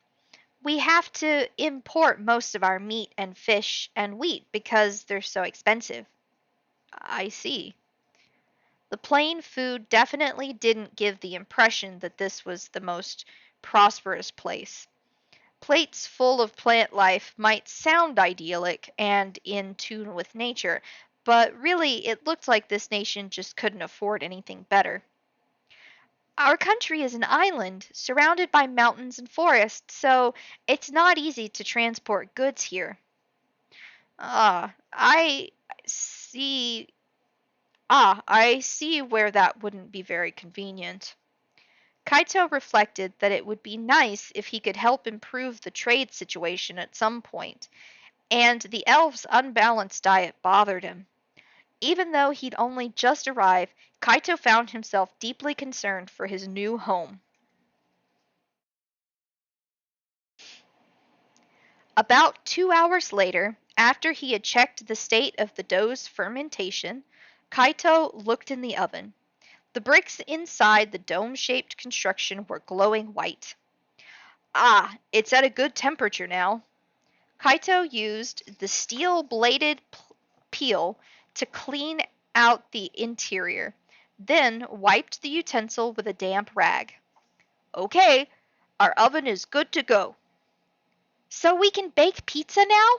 We have to import most of our meat and fish and wheat because they're so expensive. I see. The plain food definitely didn't give the impression that this was the most prosperous place. Plates full of plant life might sound idyllic and in tune with nature, but really it looked like this nation just couldn't afford anything better. Our country is an island surrounded by mountains and forests, so it's not easy to transport goods here. I see. I see where that wouldn't be very convenient. Kaito reflected that it would be nice if he could help improve the trade situation at some point, and the elves' unbalanced diet bothered him. Even though he'd only just arrived, Kaito found himself deeply concerned for his new home. About 2 hours later, after he had checked the state of the dough's fermentation, Kaito looked in the oven. The bricks inside the dome-shaped construction were glowing white. It's at a good temperature now. Kaito used the steel-bladed peel to clean out the interior, then wiped the utensil with a damp rag. Okay, our oven is good to go. So we can bake pizza now?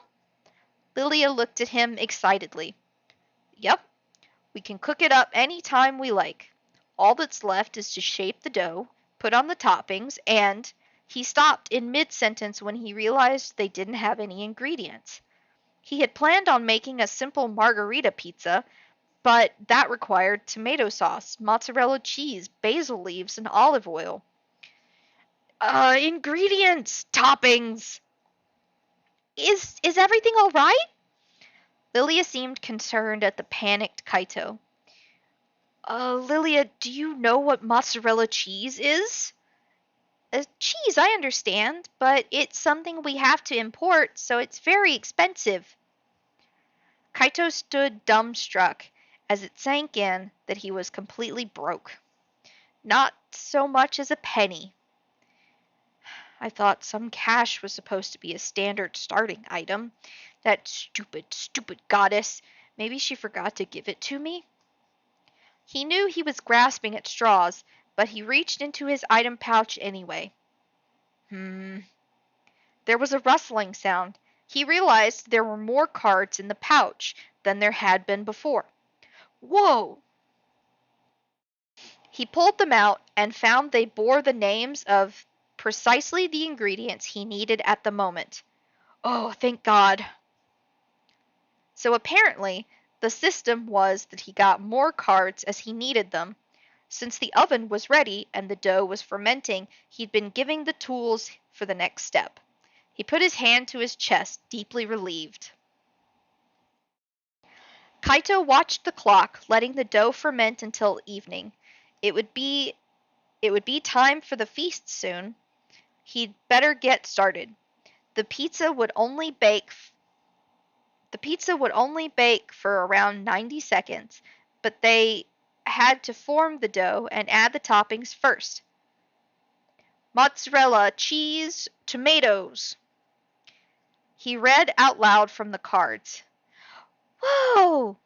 Lilia looked at him excitedly. Yep, we can cook it up any time we like. All that's left is to shape the dough, put on the toppings, and he stopped in mid-sentence when he realized they didn't have any ingredients. He had planned on making a simple margarita pizza, but that required tomato sauce, mozzarella cheese, basil leaves, and olive oil. Ingredients, toppings. Is everything all right? Lilia seemed concerned at the panicked Kaito. Lilia, do you know what mozzarella cheese is? Cheese, I understand, but it's something we have to import, so it's very expensive. Kaito stood dumbstruck as it sank in that he was completely broke. Not so much as a penny. I thought some cash was supposed to be a standard starting item. That stupid, stupid goddess. Maybe she forgot to give it to me? He knew he was grasping at straws, but he reached into his item pouch anyway. There was a rustling sound. He realized there were more cards in the pouch than there had been before. Whoa! He pulled them out and found they bore the names of precisely the ingredients he needed at the moment. Oh, thank God. So apparently, the system was that he got more cards as he needed them. Since the oven was ready and the dough was fermenting, he'd been giving the tools for the next step. He put his hand to his chest, deeply relieved. Kaito watched the clock, letting the dough ferment until evening. It would be time for the feast soon. He'd better get started. The pizza would only bake for around 90 seconds, but they had to form the dough and add the toppings first. Mozzarella, cheese, tomatoes. He read out loud from the cards. Whoa!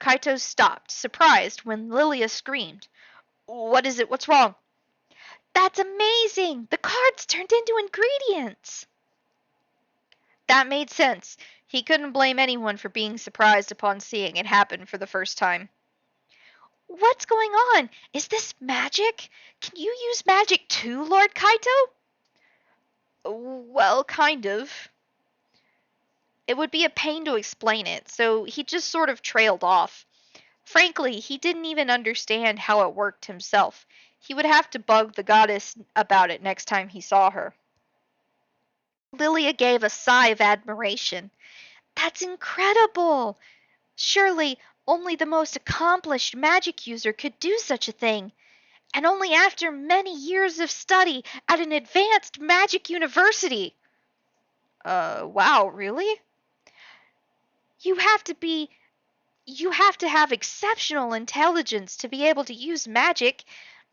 Kaito stopped, surprised, when Lilia screamed. What is it? What's wrong? That's amazing! The cards turned into ingredients! That made sense. He couldn't blame anyone for being surprised upon seeing it happen for the first time. What's going on? Is this magic? Can you use magic too, Lord Kaito? Well, kind of. It would be a pain to explain it, so he just sort of trailed off. Frankly, he didn't even understand how it worked himself. He would have to bug the goddess about it next time he saw her. Lilia gave a sigh of admiration. That's incredible! Surely only the most accomplished magic user could do such a thing, and only after many years of study at an advanced magic university. Wow, really? You have to be you have to have exceptional intelligence to be able to use magic.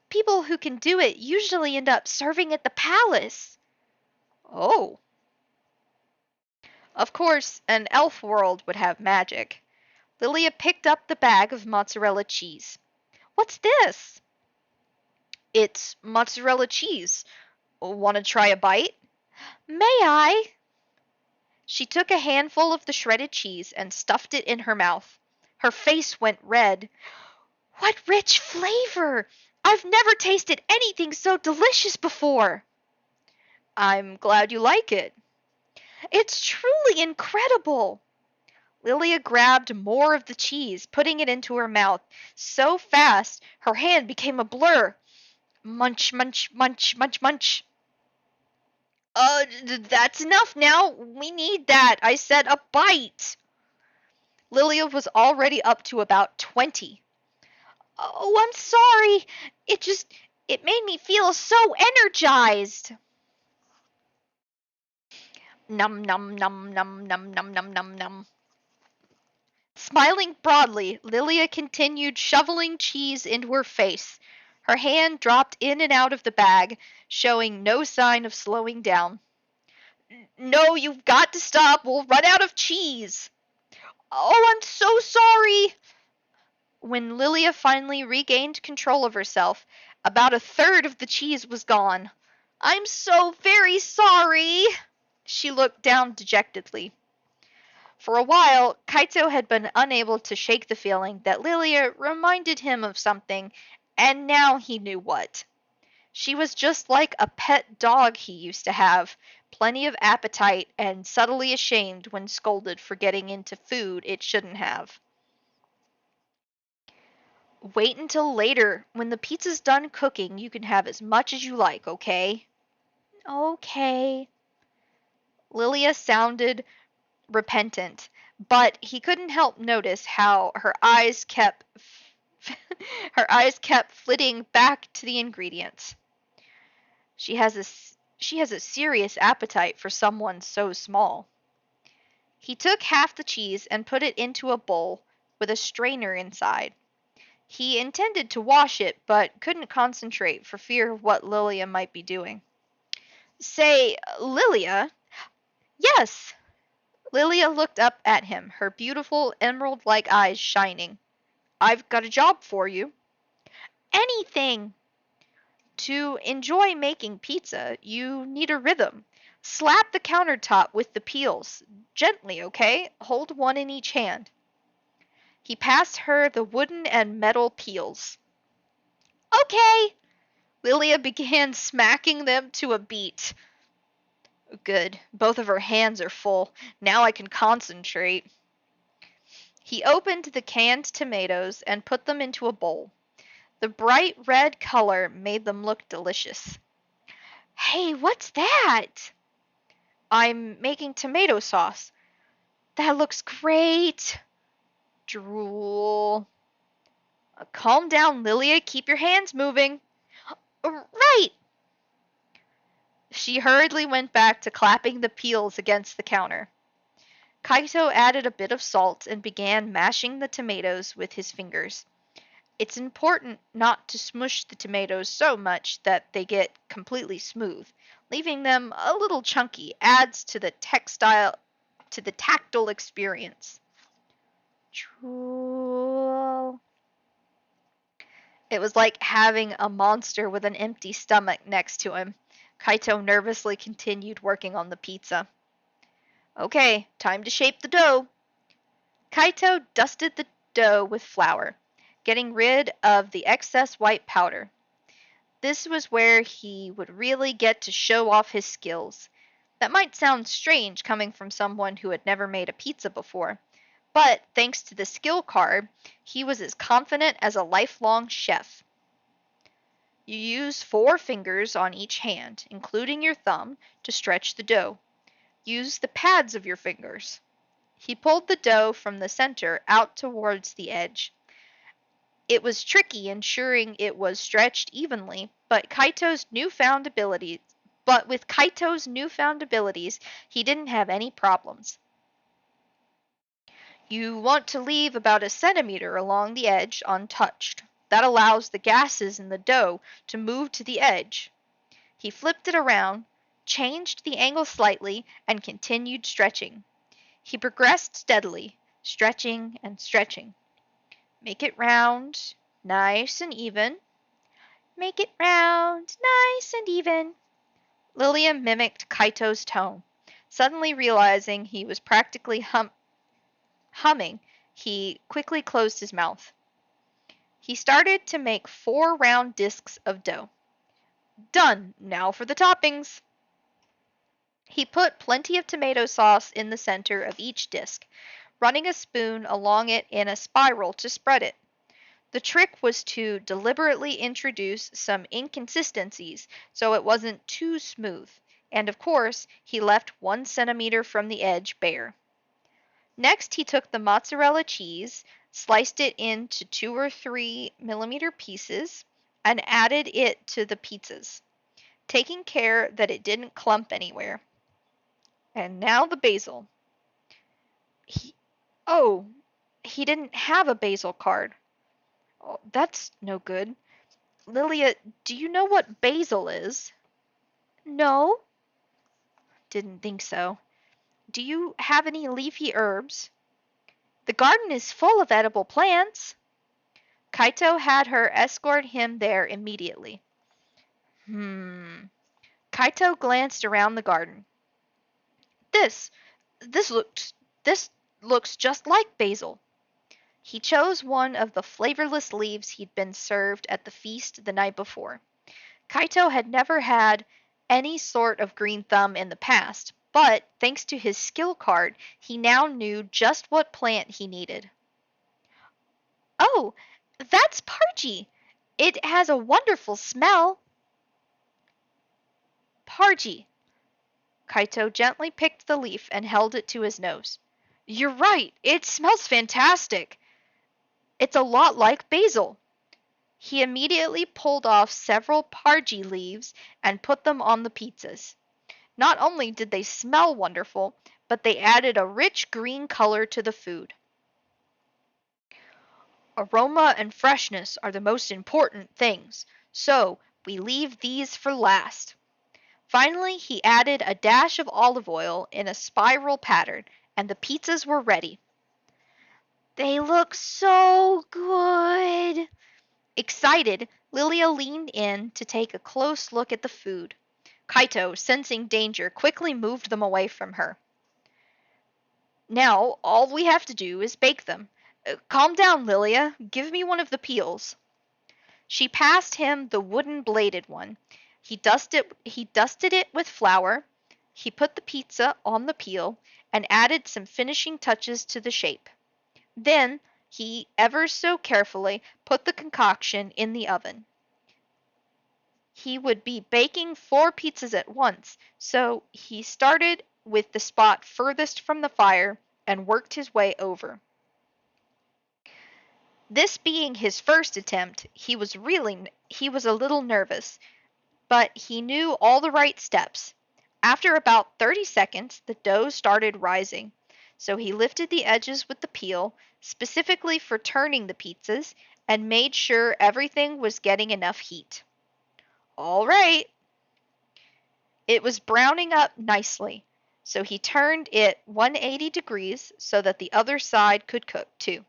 People who can do it usually end up serving at the palace. Oh. Of course, an elf world would have magic. Lilia picked up the bag of mozzarella cheese. What's this? It's mozzarella cheese. Want to try a bite? May I? She took a handful of the shredded cheese and stuffed it in her mouth. Her face went red. What rich flavor! I've never tasted anything so delicious before. I'm glad you like it. It's truly incredible. Lilia grabbed more of the cheese, putting it into her mouth so fast her hand became a blur. Munch, munch, munch, munch, munch. That's enough now. We need that. I said a bite. Lilia was already up to about 20. Oh, I'm sorry. It made me feel so energized. Num, num, num, num, num, num, num, num, num. Smiling broadly, Lilia continued shoveling cheese into her face. Her hand dropped in and out of the bag, showing no sign of slowing down. No, you've got to stop. We'll run out of cheese. Oh, I'm so sorry. When Lilia finally regained control of herself, about a third of the cheese was gone. I'm so very sorry. She looked down dejectedly. For a while, Kaito had been unable to shake the feeling that Lilia reminded him of something, and now he knew what. She was just like a pet dog he used to have, plenty of appetite and subtly ashamed when scolded for getting into food it shouldn't have. Wait until later. When the pizza's done cooking, you can have as much as you like, okay? Okay. Lilia sounded repentant, but he couldn't help notice how her eyes kept her eyes kept flitting back to the ingredients. She has a she has a serious appetite for someone so small. He took half the cheese and put it into a bowl with a strainer inside. He intended to wash it, but couldn't concentrate for fear of what Lilia might be doing. Say, Lilia? Yes! Lilia looked up at him, her beautiful emerald-like eyes shining. I've got a job for you. Anything! To enjoy making pizza, you need a rhythm. Slap the countertop with the peels. Gently, okay? Hold one in each hand. He passed her the wooden and metal peels. Okay! Lilia began smacking them to a beat. Good. Both of her hands are full. Now I can concentrate. He opened the canned tomatoes and put them into a bowl. The bright red color made them look delicious. Hey, what's that? I'm making tomato sauce. That looks great. Drool. Calm down, Lilia. Keep your hands moving. Right. She hurriedly went back to clapping the peels against the counter. Kaito added a bit of salt and began mashing the tomatoes with his fingers. It's important not to smush the tomatoes so much that they get completely smooth. Leaving them a little chunky adds to the tactile experience. Drool. It was like having a monster with an empty stomach next to him. Kaito nervously continued working on the pizza. Okay, time to shape the dough. Kaito dusted the dough with flour, getting rid of the excess white powder. This was where he would really get to show off his skills. That might sound strange coming from someone who had never made a pizza before, but thanks to the skill card, he was as confident as a lifelong chef. You use 4 fingers on each hand, including your thumb, to stretch the dough. Use the pads of your fingers. He pulled the dough from the center out towards the edge. It was tricky ensuring it was stretched evenly, but with Kaito's newfound abilities, he didn't have any problems. You want to leave about a centimeter along the edge untouched. That allows the gases in the dough to move to the edge. He flipped it around, changed the angle slightly, and continued stretching. He progressed steadily, stretching and stretching. Make it round, nice and even. Make it round, nice and even. Lilia mimicked Kaito's tone. Suddenly realizing he was practically humming, he quickly closed his mouth. He started to make 4 round discs of dough. Done! Now for the toppings! He put plenty of tomato sauce in the center of each disc, running a spoon along it in a spiral to spread it. The trick was to deliberately introduce some inconsistencies so it wasn't too smooth, and of course, he left 1 centimeter from the edge bare. Next, he took the mozzarella cheese, sliced it into 2 or 3 millimeter pieces, and added it to the pizzas, taking care that it didn't clump anywhere. And now the basil. Oh, he didn't have a basil card. Oh, that's no good. Lilia, do you know what basil is? No. Didn't think so. Do you have any leafy herbs? The garden is full of edible plants. Kaito had her escort him there immediately. Kaito glanced around the garden. This this looks just like basil. He chose one of the flavorless leaves he'd been served at the feast the night before. Kaito had never had any sort of green thumb in the past, but thanks to his skill card, he now knew just what plant he needed. Oh, that's Parji! It has a wonderful smell. Parji. Kaito gently picked the leaf and held it to his nose. You're right, it smells fantastic. It's a lot like basil. He immediately pulled off several Parji leaves and put them on the pizzas. Not only did they smell wonderful, but they added a rich green color to the food. Aroma and freshness are the most important things, so we leave these for last. Finally, he added a dash of olive oil in a spiral pattern, and the pizzas were ready. They look so good! Excited, Lilia leaned in to take a close look at the food. Kaito, sensing danger, quickly moved them away from her. Now, all we have to do is bake them. Calm down, Lilia. Give me one of the peels. She passed him the wooden-bladed one. He dusted it with flour. He put the pizza on the peel and added some finishing touches to the shape. Then, he ever so carefully put the concoction in the oven. He would be baking 4 pizzas at once, so he started with the spot furthest from the fire and worked his way over. This being his first attempt, he was a little nervous, but he knew all the right steps. After about 30 seconds, the dough started rising, so he lifted the edges with the peel, specifically for turning the pizzas, and made sure everything was getting enough heat. All right. It was browning up nicely, so he turned it 180 degrees so that the other side could cook too.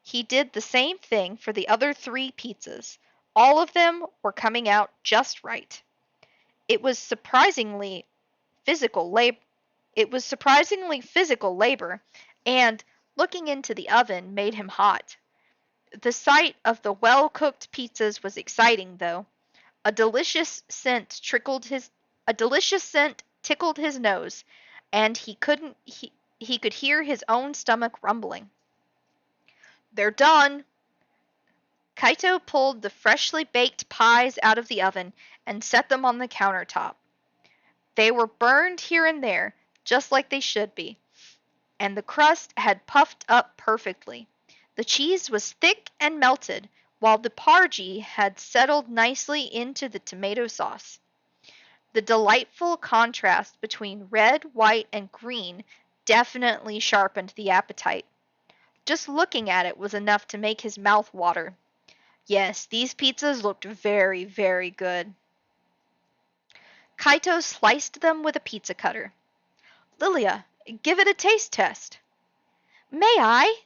He did the same thing for the other 3 pizzas. All of them were coming out just right. It was surprisingly physical labor, and looking into the oven made him hot. The sight of the well-cooked pizzas was exciting, though. A delicious scent tickled his nose, and he could hear his own stomach rumbling. They're done. Kaito pulled the freshly baked pies out of the oven and set them on the countertop. They were burned here and there, just like they should be, and the crust had puffed up perfectly. The cheese was thick and melted, while the pargy had settled nicely into the tomato sauce. The delightful contrast between red, white, and green definitely sharpened the appetite. Just looking at it was enough to make his mouth water. Yes, these pizzas looked very, very good. Kaito sliced them with a pizza cutter. Lilia, give it a taste test. May I?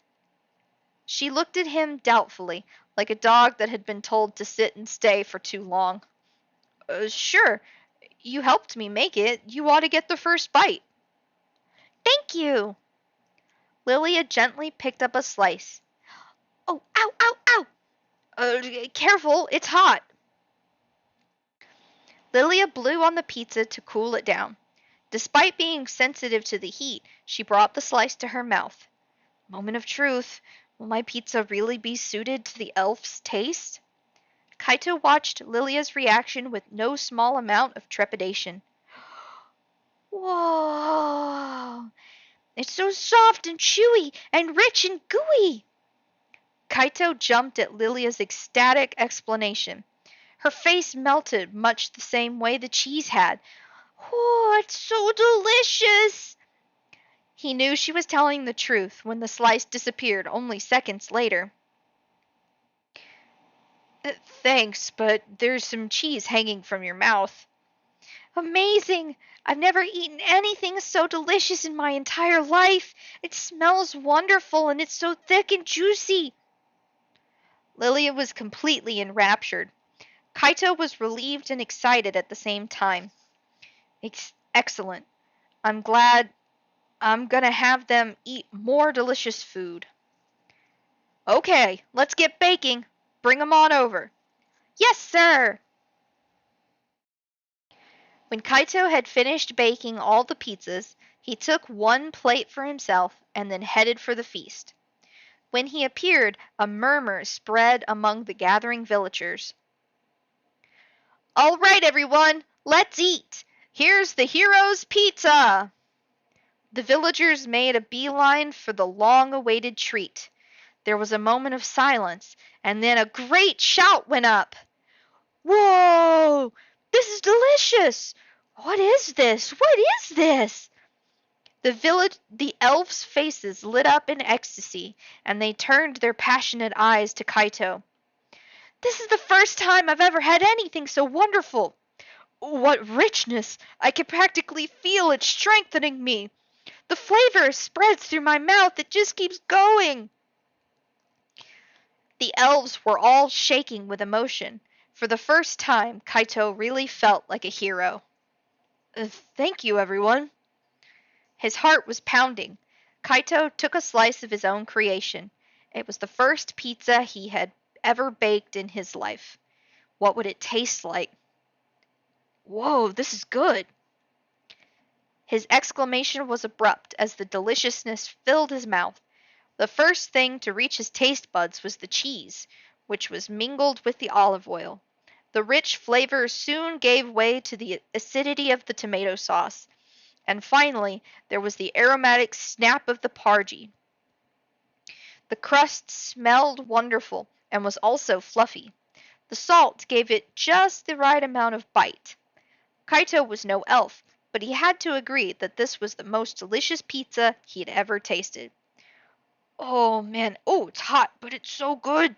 She looked at him doubtfully, like a dog that had been told to sit and stay for too long. Sure. You helped me make it. You ought to get the first bite. Thank you. Lilia gently picked up a slice. Oh, ow, ow, ow! Careful, it's hot. Lilia blew on the pizza to cool it down. Despite being sensitive to the heat, she brought the slice to her mouth. Moment of truth. Will my pizza really be suited to the elf's taste? Kaito watched Lilia's reaction with no small amount of trepidation. Whoa! It's so soft and chewy and rich and gooey! Kaito jumped at Lilia's ecstatic explanation. Her face melted much the same way the cheese had. Oh, it's so delicious! He knew she was telling the truth when the slice disappeared only seconds later. Thanks, but there's some cheese hanging from your mouth. Amazing! I've never eaten anything so delicious in my entire life. It smells wonderful and it's so thick and juicy. Lilia was completely enraptured. Kaito was relieved and excited at the same time. Excellent. I'm glad I'm gonna have them eat more delicious food. Okay, let's get baking. Bring 'em on over. Yes, sir! When Kaito had finished baking all the pizzas, he took one plate for himself and then headed for the feast. When he appeared, a murmur spread among the gathering villagers. All right, everyone, let's eat! Here's the hero's pizza! The villagers made a beeline for the long-awaited treat. There was a moment of silence, and then a great shout went up. Whoa! This is delicious! What is this? What is this? The elves' faces lit up in ecstasy, and they turned their passionate eyes to Kaito. This is the first time I've ever had anything so wonderful. What richness! I can practically feel it strengthening me. The flavor spreads through my mouth. It just keeps going. The elves were all shaking with emotion. For the first time, Kaito really felt like a hero. Thank you, everyone. His heart was pounding. Kaito took a slice of his own creation. It was the first pizza he had ever baked in his life. What would it taste like? Whoa, this is good. His exclamation was abrupt as the deliciousness filled his mouth. The first thing to reach his taste buds was the cheese, which was mingled with the olive oil. The rich flavor soon gave way to the acidity of the tomato sauce, and finally there was the aromatic snap of the pargy. The crust smelled wonderful and was also fluffy. The salt gave it just the right amount of bite. Kaito was no elf, but he had to agree that this was the most delicious pizza he had ever tasted. Oh man, oh, it's hot, but it's so good.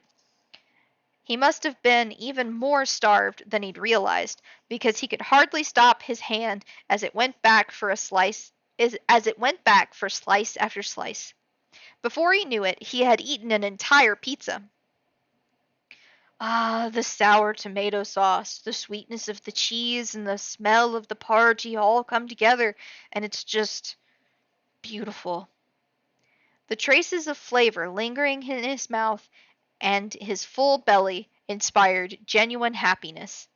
He must have been even more starved than he'd realized, because he could hardly stop his hand as it went back for slice after slice. Before he knew it, he had eaten an entire pizza. Ah, the sour tomato sauce, the sweetness of the cheese, and the smell of the pargy all come together, and it's just beautiful. The traces of flavor lingering in his mouth and his full belly inspired genuine happiness.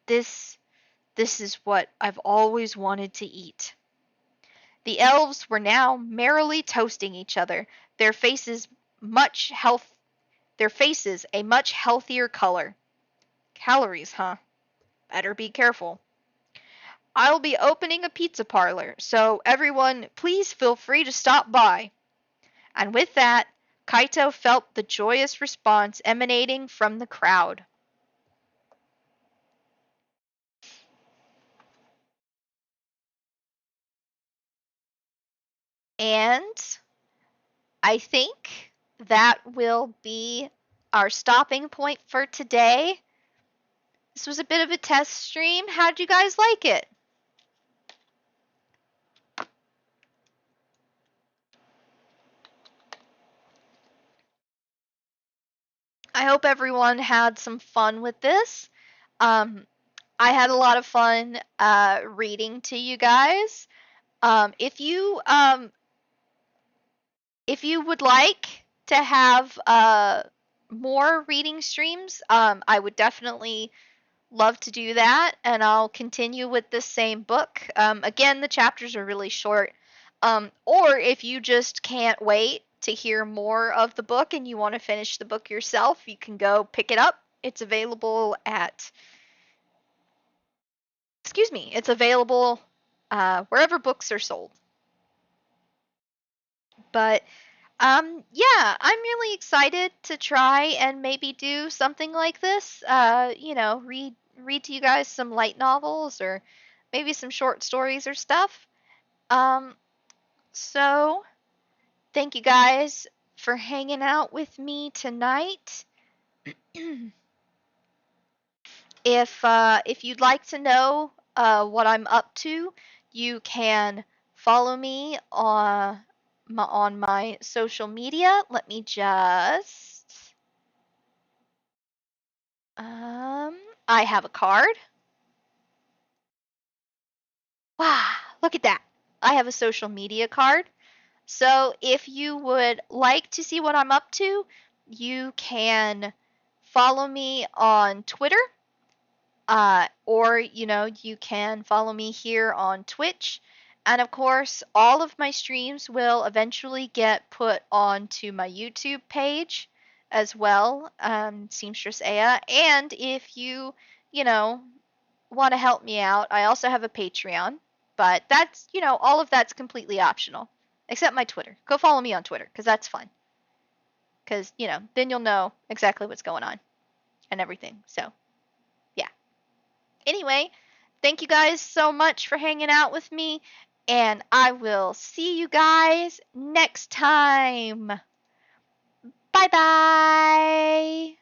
This is what I've always wanted to eat. The elves were now merrily toasting each other, their faces a much healthier color. Calories, huh? Better be careful. I'll be opening a pizza parlor, so everyone, please feel free to stop by." And with that, Kaito felt the joyous response emanating from the crowd. And I think that will be our stopping point for today. This was a bit of a test stream. How'd you guys like it? I hope everyone had some fun with this. Um, I had a lot of fun reading to you guys. If you would like to have more reading streams, I would definitely love to do that, and I'll continue with this same book. Again, the chapters are really short. Or if you just can't wait to hear more of the book and you want to finish the book yourself, you can go pick it up. It's available at, excuse me, it's available wherever books are sold. But yeah, I'm really excited to try and maybe do something like this. Read to you guys some light novels or maybe some short stories or stuff. Um, so thank you guys for hanging out with me tonight. If you'd like to know what I'm up to, you can follow me on my social media. Let me just um I have a card. Wow, look at that. I have a social media card. So if you would like to see what I'm up to, you can follow me on Twitter, or you can follow me here on Twitch. And of course, all of my streams will eventually get put onto my YouTube page as well, Seamstress Aya. And if you know, want to help me out, I also have a Patreon. But that's, all of that's completely optional, except my Twitter. Go follow me on Twitter, because that's fun. Because, then you'll know exactly what's going on and everything. So, yeah. Anyway, thank you guys so much for hanging out with me, and I will see you guys next time. Bye bye.